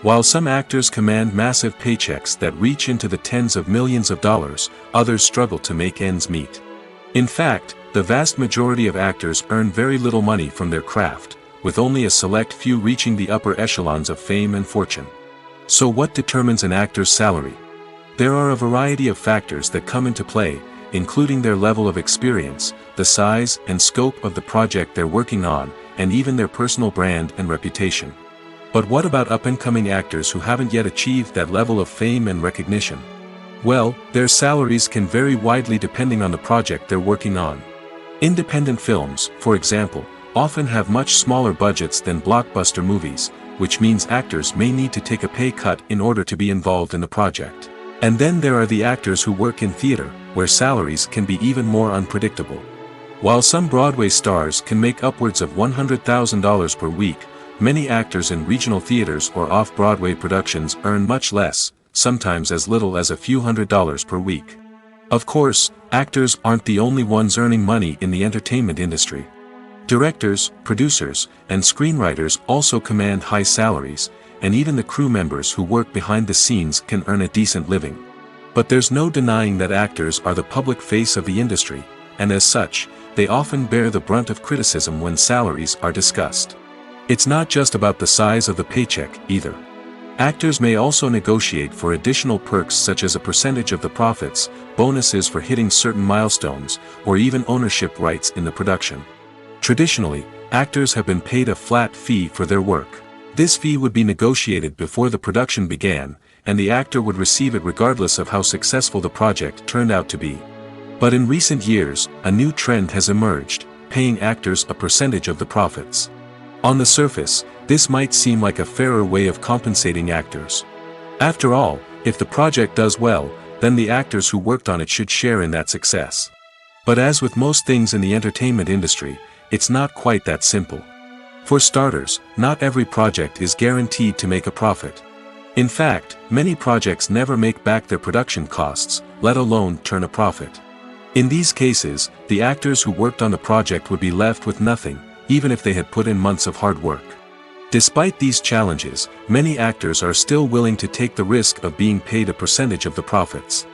While some actors command massive paychecks that reach into the tens of millions of dollars, others struggle to make ends meet. In fact, the vast majority of actors earn very little money from their craft, with only a select few reaching the upper echelons of fame and fortune. So what determines an actor's salary? There are a variety of factors that come into play, including their level of experience, the size and scope of the project they're working on, and even their personal brand and reputation. But what about up-and-coming actors who haven't yet achieved that level of fame and recognition? Well, their salaries can vary widely depending on the project they're working on. Independent films, for example, often have much smaller budgets than blockbuster movies, which means actors may need to take a pay cut in order to be involved in the project. And then there are the actors who work in theater, where salaries can be even more unpredictable. While some Broadway stars can make upwards of $100,000 per week, many actors in regional theaters or off-Broadway productions earn much less, sometimes as little as a few $100s per week. Of course, actors aren't the only ones earning money in the entertainment industry. Directors, producers, and screenwriters also command high salaries, and even the crew members who work behind the scenes can earn a decent living. But there's no denying that actors are the public face of the industry, and as such, they often bear the brunt of criticism when salaries are discussed. It's not just about the size of the paycheck, either. Actors may also negotiate for additional perks such as a percentage of the profits, bonuses for hitting certain milestones, or even ownership rights in the production. Traditionally, actors have been paid a flat fee for their work. This fee would be negotiated before the production began, and the actor would receive it regardless of how successful the project turned out to be. But in recent years, a new trend has emerged, paying actors a percentage of the profits. On the surface, this might seem like a fairer way of compensating actors. After all, if the project does well, then the actors who worked on it should share in that success. But as with most things in the entertainment industry, it's not quite that simple. For starters, not every project is guaranteed to make a profit. In fact, many projects never make back their production costs, let alone turn a profit. In these cases, the actors who worked on the project would be left with nothing, even if they had put in months of hard work. Despite these challenges, many actors are still willing to take the risk of being paid a percentage of the profits.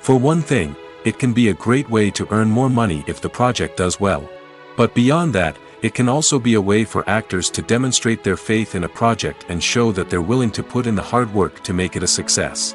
For one thing, it can be a great way to earn more money if the project does well. But beyond that, it can also be a way for actors to demonstrate their faith in a project and show that they're willing to put in the hard work to make it a success.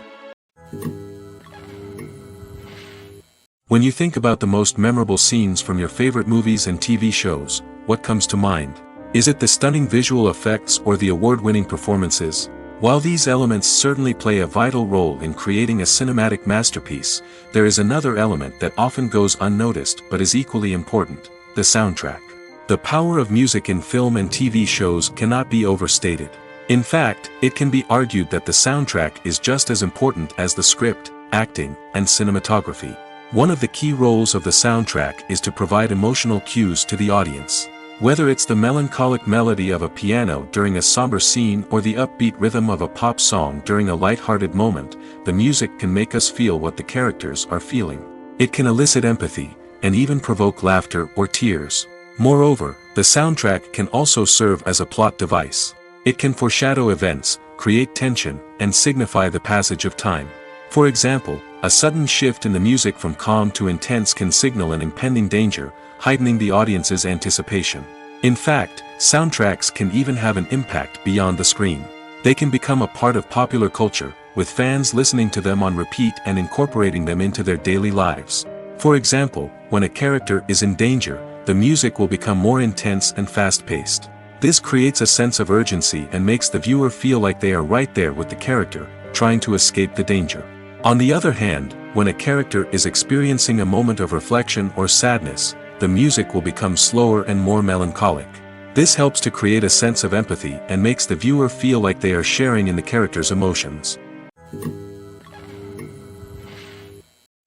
When you think about the most memorable scenes from your favorite movies and TV shows, what comes to mind? Is it the stunning visual effects or the award-winning performances? While these elements certainly play a vital role in creating a cinematic masterpiece, there is another element that often goes unnoticed but is equally important: the soundtrack. The power of music in film and TV shows cannot be overstated. In fact, it can be argued that the soundtrack is just as important as the script, acting, and cinematography. One of the key roles of the soundtrack is to provide emotional cues to the audience. Whether it's the melancholic melody of a piano during a somber scene or the upbeat rhythm of a pop song during a light-hearted moment, the music can make us feel what the characters are feeling. It can elicit empathy, and even provoke laughter or tears. Moreover, the soundtrack can also serve as a plot device. It can foreshadow events, create tension, and signify the passage of time. For example, a sudden shift in the music from calm to intense can signal an impending danger, heightening the audience's anticipation. In fact, soundtracks can even have an impact beyond the screen. They can become a part of popular culture, with fans listening to them on repeat and incorporating them into their daily lives. For example, when a character is in danger, the music will become more intense and fast-paced. This creates a sense of urgency and makes the viewer feel like they are right there with the character, trying to escape the danger. On the other hand, when a character is experiencing a moment of reflection or sadness, the music will become slower and more melancholic. This helps to create a sense of empathy and makes the viewer feel like they are sharing in the character's emotions.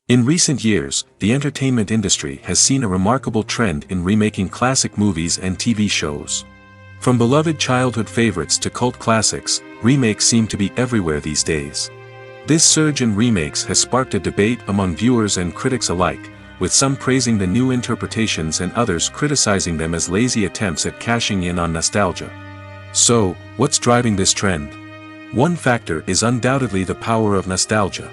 In recent years, the entertainment industry has seen a remarkable trend in remaking classic movies and TV shows. From beloved childhood favorites to cult classics, remakes seem to be everywhere these days. This surge in remakes has sparked a debate among viewers and critics alike, with some praising the new interpretations and others criticizing them as lazy attempts at cashing in on nostalgia. So, what's driving this trend? One factor is undoubtedly the power of nostalgia.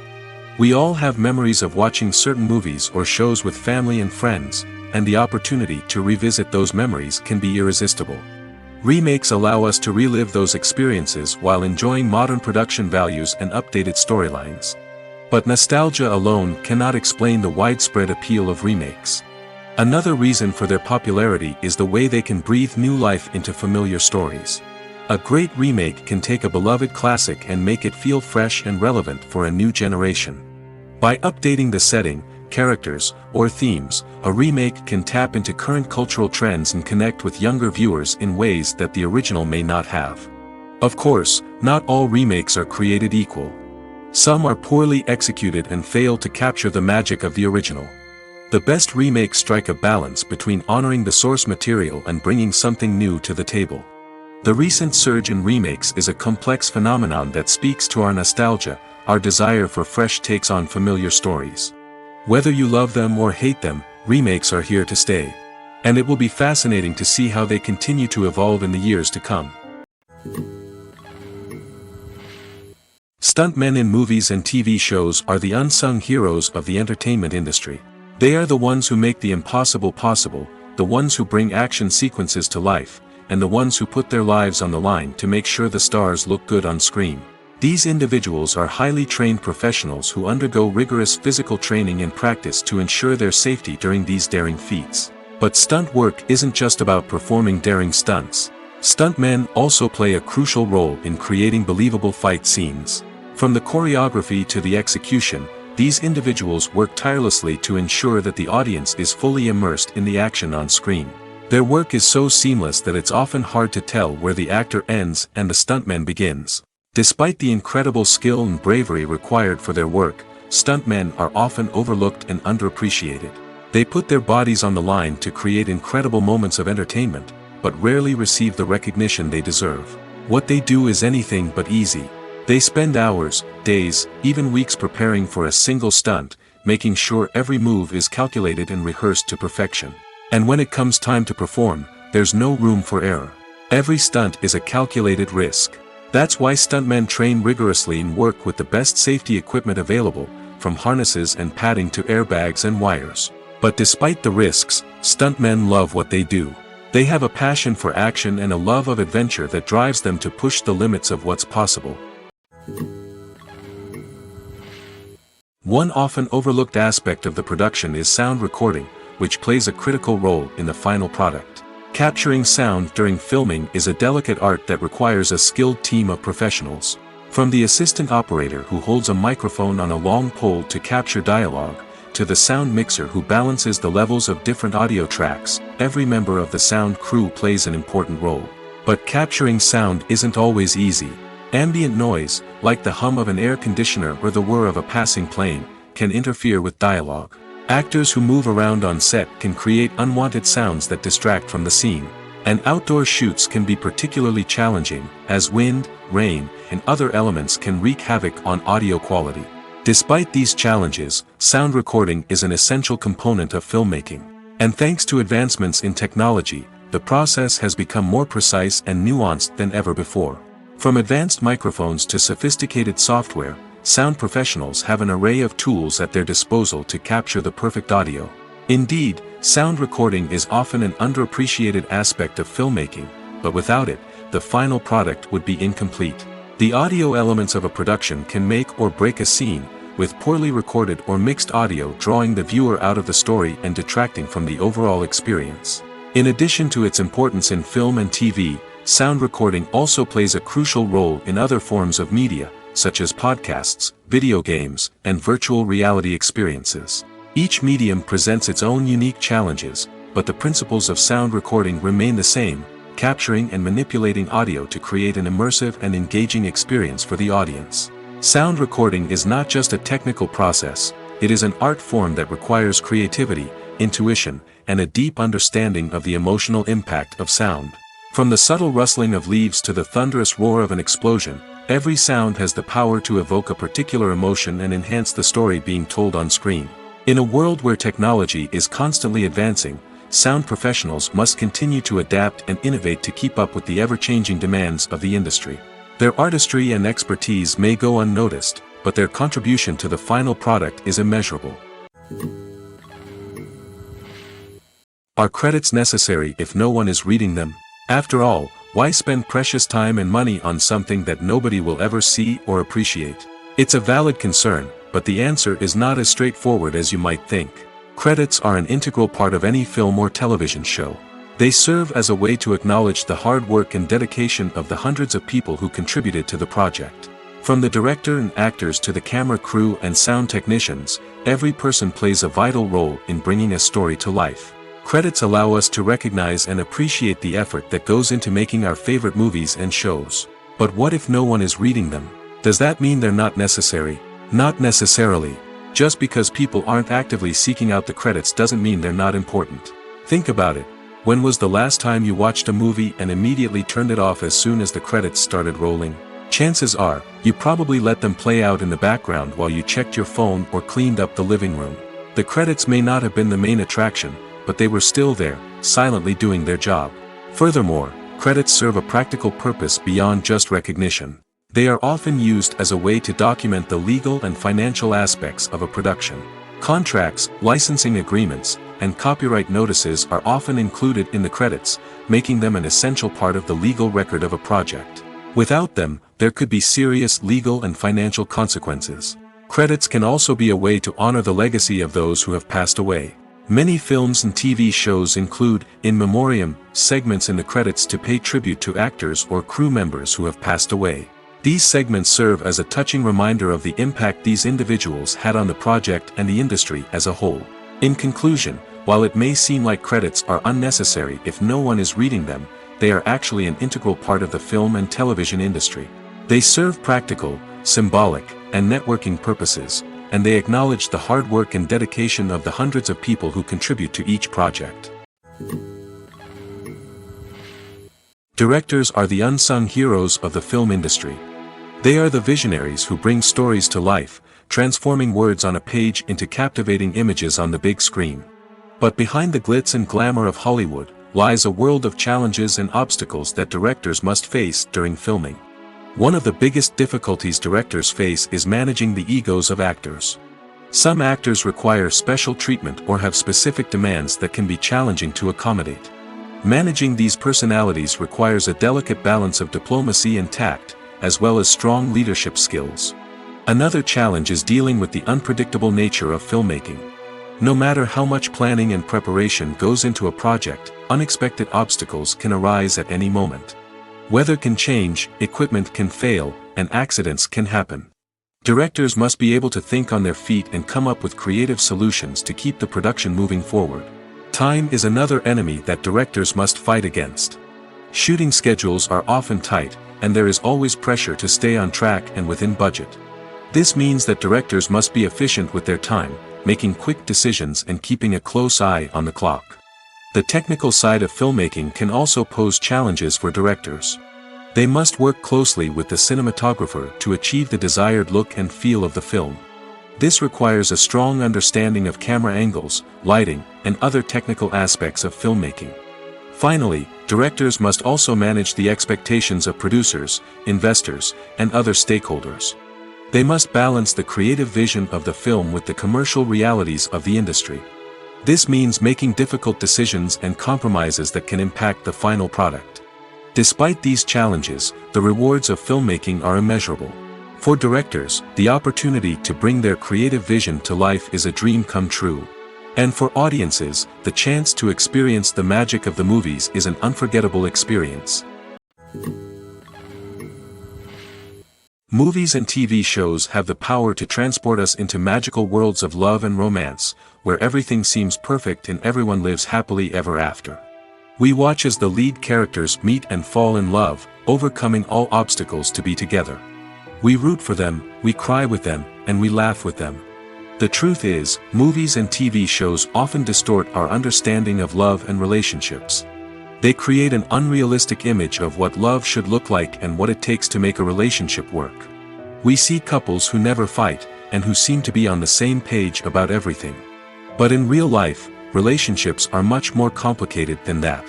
We all have memories of watching certain movies or shows with family and friends, and the opportunity to revisit those memories can be irresistible. Remakes allow us to relive those experiences while enjoying modern production values and updated storylines. But nostalgia alone cannot explain the widespread appeal of remakes. Another reason for their popularity is the way they can breathe new life into familiar stories. A great remake can take a beloved classic and make it feel fresh and relevant for a new generation. By updating the setting, characters, or themes, a remake can tap into current cultural trends and connect with younger viewers in ways that the original may not have. Of course, not all remakes are created equal. Some are poorly executed and fail to capture the magic of the original. The best remakes strike a balance between honoring the source material and bringing something new to the table. The recent surge in remakes is a complex phenomenon that speaks to our nostalgia, our desire for fresh takes on familiar stories. Whether you love them or hate them, remakes are here to stay. And it will be fascinating to see how they continue to evolve in the years to come. Stuntmen in movies and TV shows are the unsung heroes of the entertainment industry. They are the ones who make the impossible possible, the ones who bring action sequences to life, and the ones who put their lives on the line to make sure the stars look good on screen. These individuals are highly trained professionals who undergo rigorous physical training and practice to ensure their safety during these daring feats. But stunt work isn't just about performing daring stunts. Stuntmen also play a crucial role in creating believable fight scenes. From the choreography to the execution, these individuals work tirelessly to ensure that the audience is fully immersed in the action on screen. Their work is so seamless that it's often hard to tell where the actor ends and the stuntman begins. Despite the incredible skill and bravery required for their work, stuntmen are often overlooked and underappreciated. They put their bodies on the line to create incredible moments of entertainment, but rarely receive the recognition they deserve. What they do is anything but easy. They spend hours, days, even weeks preparing for a single stunt, making sure every move is calculated and rehearsed to perfection. And when it comes time to perform, there's no room for error. Every stunt is a calculated risk. That's why stuntmen train rigorously and work with the best safety equipment available, from harnesses and padding to airbags and wires. But despite the risks, stuntmen love what they do. They have a passion for action and a love of adventure that drives them to push the limits of what's possible. One often overlooked aspect of the production is sound recording, which plays a critical role in the final product. Capturing sound during filming is a delicate art that requires a skilled team of professionals. From the assistant operator who holds a microphone on a long pole to capture dialogue, to the sound mixer who balances the levels of different audio tracks, every member of the sound crew plays an important role. But capturing sound isn't always easy. Ambient noise, like the hum of an air conditioner or the whir of a passing plane, can interfere with dialogue. Actors who move around on set can create unwanted sounds that distract from the scene. And outdoor shoots can be particularly challenging, as wind, rain, and other elements can wreak havoc on audio quality. Despite these challenges, sound recording is an essential component of filmmaking. And thanks to advancements in technology, the process has become more precise and nuanced than ever before. From advanced microphones to sophisticated software, sound professionals have an array of tools at their disposal to capture the perfect audio. Indeed, sound recording is often an underappreciated aspect of filmmaking, but without it, the final product would be incomplete. The audio elements of a production can make or break a scene, with poorly recorded or mixed audio drawing the viewer out of the story and detracting from the overall experience. In addition to its importance in film and TV, sound recording also plays a crucial role in other forms of media, such as podcasts, video games, and virtual reality experiences. Each medium presents its own unique challenges, but the principles of sound recording remain the same, capturing and manipulating audio to create an immersive and engaging experience for the audience. Sound recording is not just a technical process, it is an art form that requires creativity, intuition, and a deep understanding of the emotional impact of sound. From the subtle rustling of leaves to the thunderous roar of an explosion, every sound has the power to evoke a particular emotion and enhance the story being told on screen. In a world where technology is constantly advancing, sound professionals must continue to adapt and innovate to keep up with the ever-changing demands of the industry. Their artistry and expertise may go unnoticed, but their contribution to the final product is immeasurable. Are credits necessary if no one is reading them? After all, why spend precious time and money on something that nobody will ever see or appreciate? It's a valid concern, but the answer is not as straightforward as you might think. Credits are an integral part of any film or television show. They serve as a way to acknowledge the hard work and dedication of the hundreds of people who contributed to the project. From the director and actors to the camera crew and sound technicians, every person plays a vital role in bringing a story to life. Credits allow us to recognize and appreciate the effort that goes into making our favorite movies and shows. But what if no one is reading them? Does that mean they're not necessary? Not necessarily. Just because people aren't actively seeking out the credits doesn't mean they're not important. Think about it. When was the last time you watched a movie and immediately turned it off as soon as the credits started rolling? Chances are, you probably let them play out in the background while you checked your phone or cleaned up the living room. The credits may not have been the main attraction, but they were still there, silently doing their job. Furthermore, credits serve a practical purpose beyond just recognition. They are often used as a way to document the legal and financial aspects of a production. Contracts, licensing agreements, and copyright notices are often included in the credits, making them an essential part of the legal record of a project. Without them, there could be serious legal and financial consequences. Credits can also be a way to honor the legacy of those who have passed away. Many films and TV shows include, in memoriam, segments in the credits to pay tribute to actors or crew members who have passed away. These segments serve as a touching reminder of the impact these individuals had on the project and the industry as a whole. In conclusion, while it may seem like credits are unnecessary if no one is reading them, they are actually an integral part of the film and television industry. They serve practical, symbolic, and networking purposes, and they acknowledge the hard work and dedication of the hundreds of people who contribute to each project. Directors are the unsung heroes of the film industry. They are the visionaries who bring stories to life, transforming words on a page into captivating images on the big screen. But behind the glitz and glamour of Hollywood, lies a world of challenges and obstacles that directors must face during filming. One of the biggest difficulties directors face is managing the egos of actors. Some actors require special treatment or have specific demands that can be challenging to accommodate. Managing these personalities requires a delicate balance of diplomacy and tact, as well as strong leadership skills. Another challenge is dealing with the unpredictable nature of filmmaking. No matter how much planning and preparation goes into a project, unexpected obstacles can arise at any moment. Weather can change, equipment can fail, and accidents can happen. Directors must be able to think on their feet and come up with creative solutions to keep the production moving forward. Time is another enemy that directors must fight against. Shooting schedules are often tight, and there is always pressure to stay on track and within budget. This means that directors must be efficient with their time, making quick decisions and keeping a close eye on the clock. The technical side of filmmaking can also pose challenges for directors. They must work closely with the cinematographer to achieve the desired look and feel of the film. This requires a strong understanding of camera angles, lighting, and other technical aspects of filmmaking. Finally, directors must also manage the expectations of producers, investors, and other stakeholders. They must balance the creative vision of the film with the commercial realities of the industry. This means making difficult decisions and compromises that can impact the final product. Despite these challenges, the rewards of filmmaking are immeasurable. For directors, the opportunity to bring their creative vision to life is a dream come true. And for audiences, the chance to experience the magic of the movies is an unforgettable experience. Movies and TV shows have the power to transport us into magical worlds of love and romance, where everything seems perfect and everyone lives happily ever after. We watch as the lead characters meet and fall in love, overcoming all obstacles to be together. We root for them, we cry with them, and we laugh with them. The truth is, movies and TV shows often distort our understanding of love and relationships. They create an unrealistic image of what love should look like and what it takes to make a relationship work. We see couples who never fight, and who seem to be on the same page about everything. But in real life, relationships are much more complicated than that.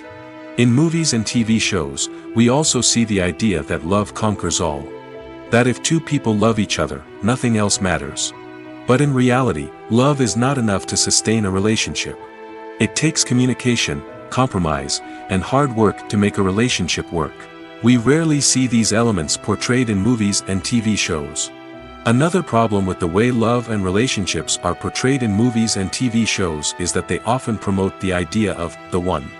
In movies and TV shows, we also see the idea that love conquers all. That if two people love each other, nothing else matters. But in reality, love is not enough to sustain a relationship. It takes communication, compromise, and hard work to make a relationship work. We rarely see these elements portrayed in movies and TV shows. Another problem with the way love and relationships are portrayed in movies and TV shows is that they often promote the idea of the one.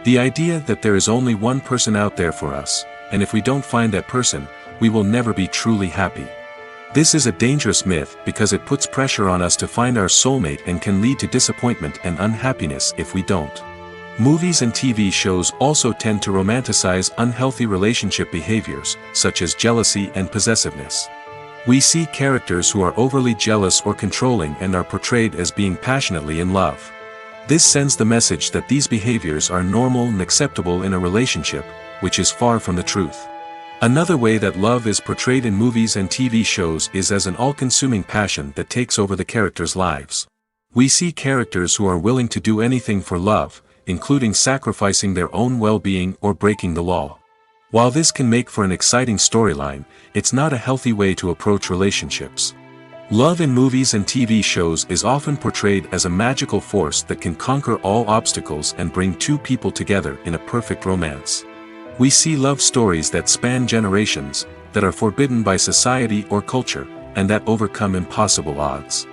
The idea that there is only one person out there for us, and if we don't find that person, we will never be truly happy. This is a dangerous myth because it puts pressure on us to find our soulmate and can lead to disappointment and unhappiness if we don't. Movies and TV shows also tend to romanticize unhealthy relationship behaviors, such as jealousy and possessiveness. We see characters who are overly jealous or controlling and are portrayed as being passionately in love. This sends the message that these behaviors are normal and acceptable in a relationship, which is far from the truth. Another way that love is portrayed in movies and TV shows is as an all-consuming passion that takes over the characters' lives. We see characters who are willing to do anything for love, including sacrificing their own well-being or breaking the law. While this can make for an exciting storyline, it's not a healthy way to approach relationships. Love in movies and TV shows is often portrayed as a magical force that can conquer all obstacles and bring two people together in a perfect romance. We see love stories that span generations, that are forbidden by society or culture, and that overcome impossible odds.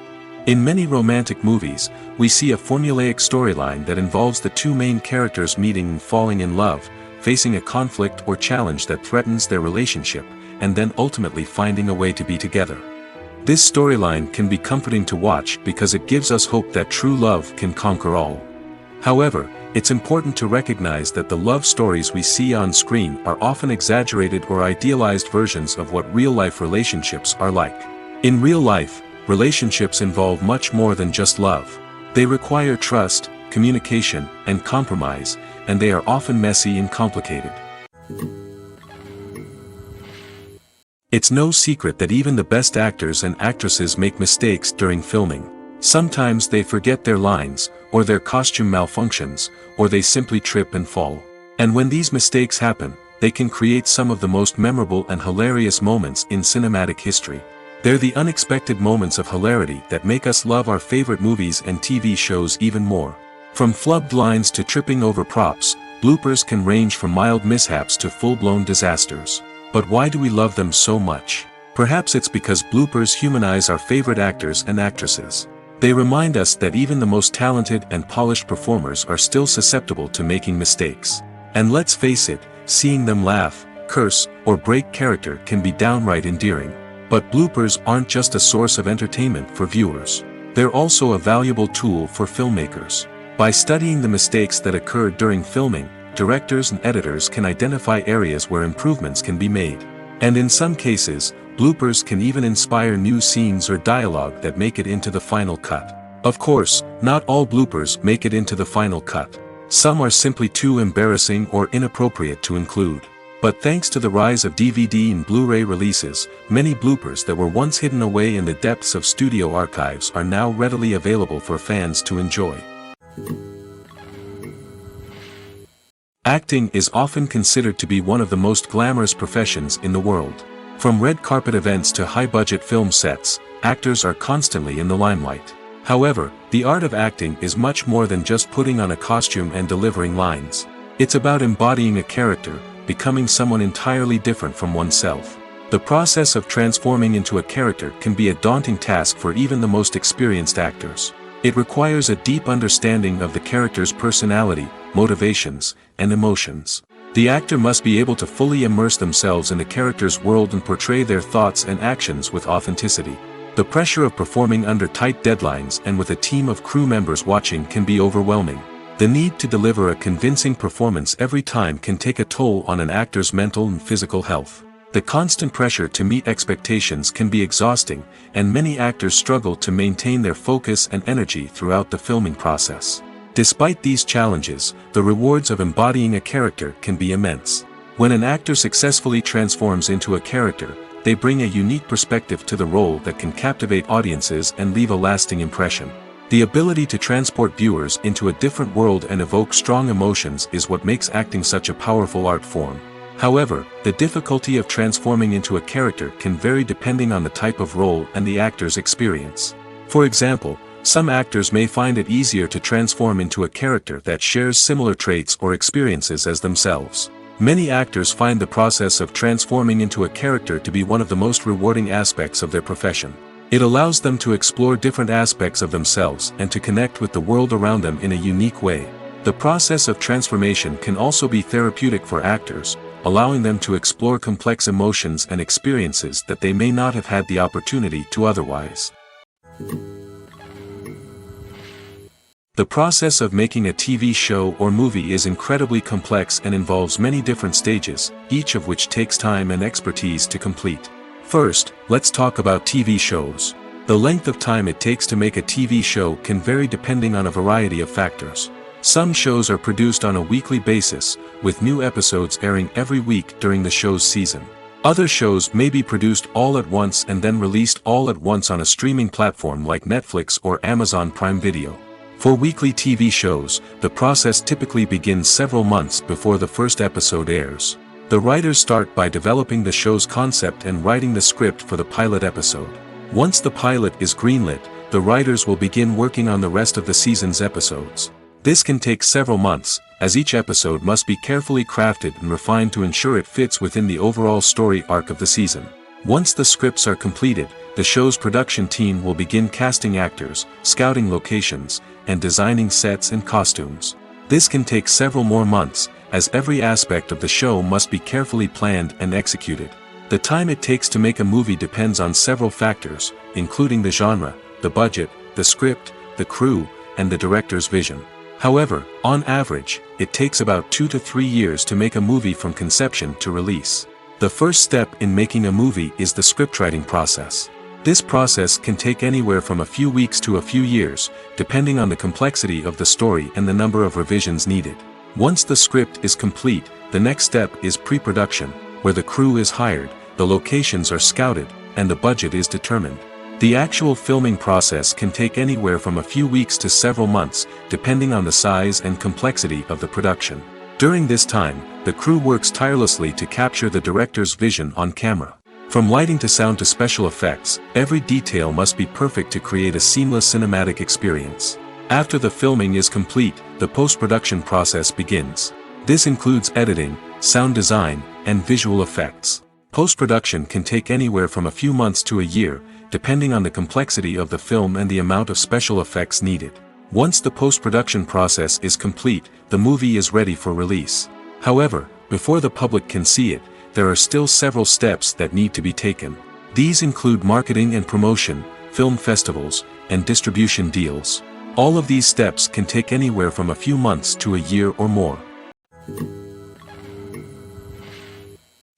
In many romantic movies, we see a formulaic storyline that involves the two main characters meeting and falling in love, facing a conflict or challenge that threatens their relationship, and then ultimately finding a way to be together. This storyline can be comforting to watch because it gives us hope that true love can conquer all. However, it's important to recognize that the love stories we see on screen are often exaggerated or idealized versions of what real-life relationships are like. In real life, relationships involve much more than just love. They require trust, communication, and compromise, and they are often messy and complicated. It's no secret that even the best actors and actresses make mistakes during filming. Sometimes they forget their lines, or their costume malfunctions, or they simply trip and fall. And when these mistakes happen, they can create some of the most memorable and hilarious moments in cinematic history. They're the unexpected moments of hilarity that make us love our favorite movies and TV shows even more. From flubbed lines to tripping over props, bloopers can range from mild mishaps to full-blown disasters. But why do we love them so much? Perhaps it's because bloopers humanize our favorite actors and actresses. They remind us that even the most talented and polished performers are still susceptible to making mistakes. And let's face it, seeing them laugh, curse, or break character can be downright endearing. But bloopers aren't just a source of entertainment for viewers. They're also a valuable tool for filmmakers. By studying the mistakes that occurred during filming, directors and editors can identify areas where improvements can be made. And in some cases, bloopers can even inspire new scenes or dialogue that make it into the final cut. Of course, not all bloopers make it into the final cut. Some are simply too embarrassing or inappropriate to include. But thanks to the rise of DVD and Blu-ray releases, many bloopers that were once hidden away in the depths of studio archives are now readily available for fans to enjoy. Acting is often considered to be one of the most glamorous professions in the world. From red carpet events to high-budget film sets, actors are constantly in the limelight. However, the art of acting is much more than just putting on a costume and delivering lines. It's about embodying a character, becoming someone entirely different from oneself. The process of transforming into a character can be a daunting task for even the most experienced actors. It requires a deep understanding of the character's personality, motivations, and emotions. The actor must be able to fully immerse themselves in the character's world and portray their thoughts and actions with authenticity. The pressure of performing under tight deadlines and with a team of crew members watching can be overwhelming. The need to deliver a convincing performance every time can take a toll on an actor's mental and physical health. The constant pressure to meet expectations can be exhausting, and many actors struggle to maintain their focus and energy throughout the filming process. Despite these challenges, the rewards of embodying a character can be immense. When an actor successfully transforms into a character, they bring a unique perspective to the role that can captivate audiences and leave a lasting impression. The ability to transport viewers into a different world and evoke strong emotions is what makes acting such a powerful art form. However, the difficulty of transforming into a character can vary depending on the type of role and the actor's experience. For example, some actors may find it easier to transform into a character that shares similar traits or experiences as themselves. Many actors find the process of transforming into a character to be one of the most rewarding aspects of their profession. It allows them to explore different aspects of themselves and to connect with the world around them in a unique way. The process of transformation can also be therapeutic for actors, allowing them to explore complex emotions and experiences that they may not have had the opportunity to otherwise. The process of making a TV show or movie is incredibly complex and involves many different stages, each of which takes time and expertise to complete. First, let's talk about TV shows. The length of time it takes to make a TV show can vary depending on a variety of factors. Some shows are produced on a weekly basis, with new episodes airing every week during the show's season. Other shows may be produced all at once and then released all at once on a streaming platform like Netflix or Amazon Prime Video. For weekly TV shows, the process typically begins several months before the first episode airs. The writers start by developing the show's concept and writing the script for the pilot episode. Once the pilot is greenlit, the writers will begin working on the rest of the season's episodes. This can take several months, as each episode must be carefully crafted and refined to ensure it fits within the overall story arc of the season. Once the scripts are completed, the show's production team will begin casting actors, scouting locations, and designing sets and costumes. This can take several more months, as every aspect of the show must be carefully planned and executed. The time it takes to make a movie depends on several factors, including the genre, the budget, the script, the crew, and the director's vision. However, on average, it takes about 2 to 3 years to make a movie from conception to release. The first step in making a movie is the scriptwriting process. This process can take anywhere from a few weeks to a few years, depending on the complexity of the story and the number of revisions needed. Once the script is complete, the next step is pre-production, where the crew is hired, the locations are scouted, and the budget is determined. The actual filming process can take anywhere from a few weeks to several months, depending on the size and complexity of the production. During this time, the crew works tirelessly to capture the director's vision on camera. From lighting to sound to special effects, every detail must be perfect to create a seamless cinematic experience. After the filming is complete, the post-production process begins. This includes editing, sound design, and visual effects. Post-production can take anywhere from a few months to a year, depending on the complexity of the film and the amount of special effects needed. Once the post-production process is complete, the movie is ready for release. However, before the public can see it, there are still several steps that need to be taken. These include marketing and promotion, film festivals, and distribution deals. All of these steps can take anywhere from a few months to a year or more.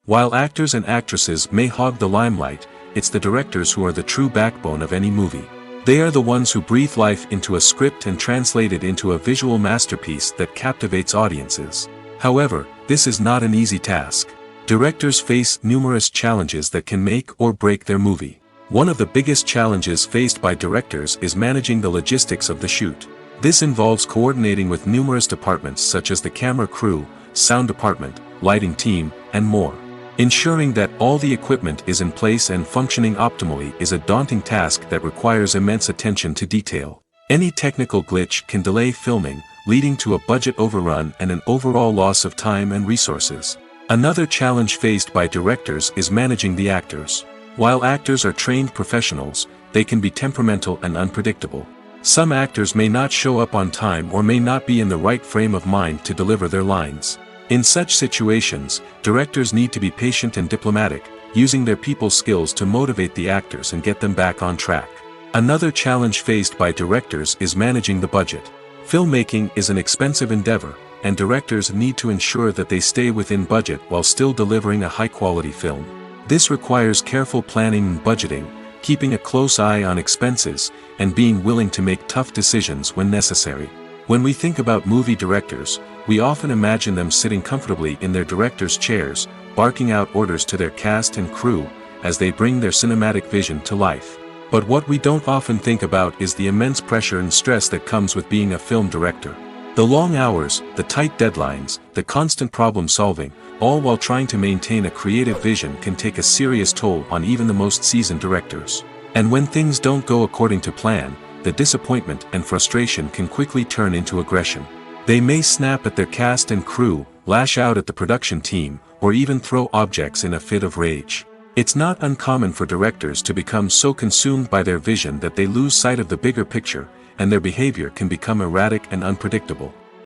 While actors and actresses may hog the limelight, it's the directors who are the true backbone of any movie. They are the ones who breathe life into a script and translate it into a visual masterpiece that captivates audiences. However, this is not an easy task. Directors face numerous challenges that can make or break their movie. One of the biggest challenges faced by directors is managing the logistics of the shoot. This involves coordinating with numerous departments such as the camera crew, sound department, lighting team, and more. Ensuring that all the equipment is in place and functioning optimally is a daunting task that requires immense attention to detail. Any technical glitch can delay filming, leading to a budget overrun and an overall loss of time and resources. Another challenge faced by directors is managing the actors. While actors are trained professionals, they can be temperamental and unpredictable. Some actors may not show up on time or may not be in the right frame of mind to deliver their lines. In such situations, directors need to be patient and diplomatic, using their people skills to motivate the actors and get them back on track. Another challenge faced by directors is managing the budget. Filmmaking is an expensive endeavor, and directors need to ensure that they stay within budget while still delivering a high-quality film. This requires careful planning and budgeting, keeping a close eye on expenses, and being willing to make tough decisions when necessary. When we think about movie directors, we often imagine them sitting comfortably in their director's chairs, barking out orders to their cast and crew, as they bring their cinematic vision to life. But what we don't often think about is the immense pressure and stress that comes with being a film director. The long hours, the tight deadlines, the constant problem solving, all while trying to maintain a creative vision can take a serious toll on even the most seasoned directors. And when things don't go according to plan, the disappointment and frustration can quickly turn into aggression. They may snap at their cast and crew, lash out at the production team, or even throw objects in a fit of rage. It's not uncommon for directors to become so consumed by their vision that they lose sight of the bigger picture, and their behavior can become erratic and unpredictable.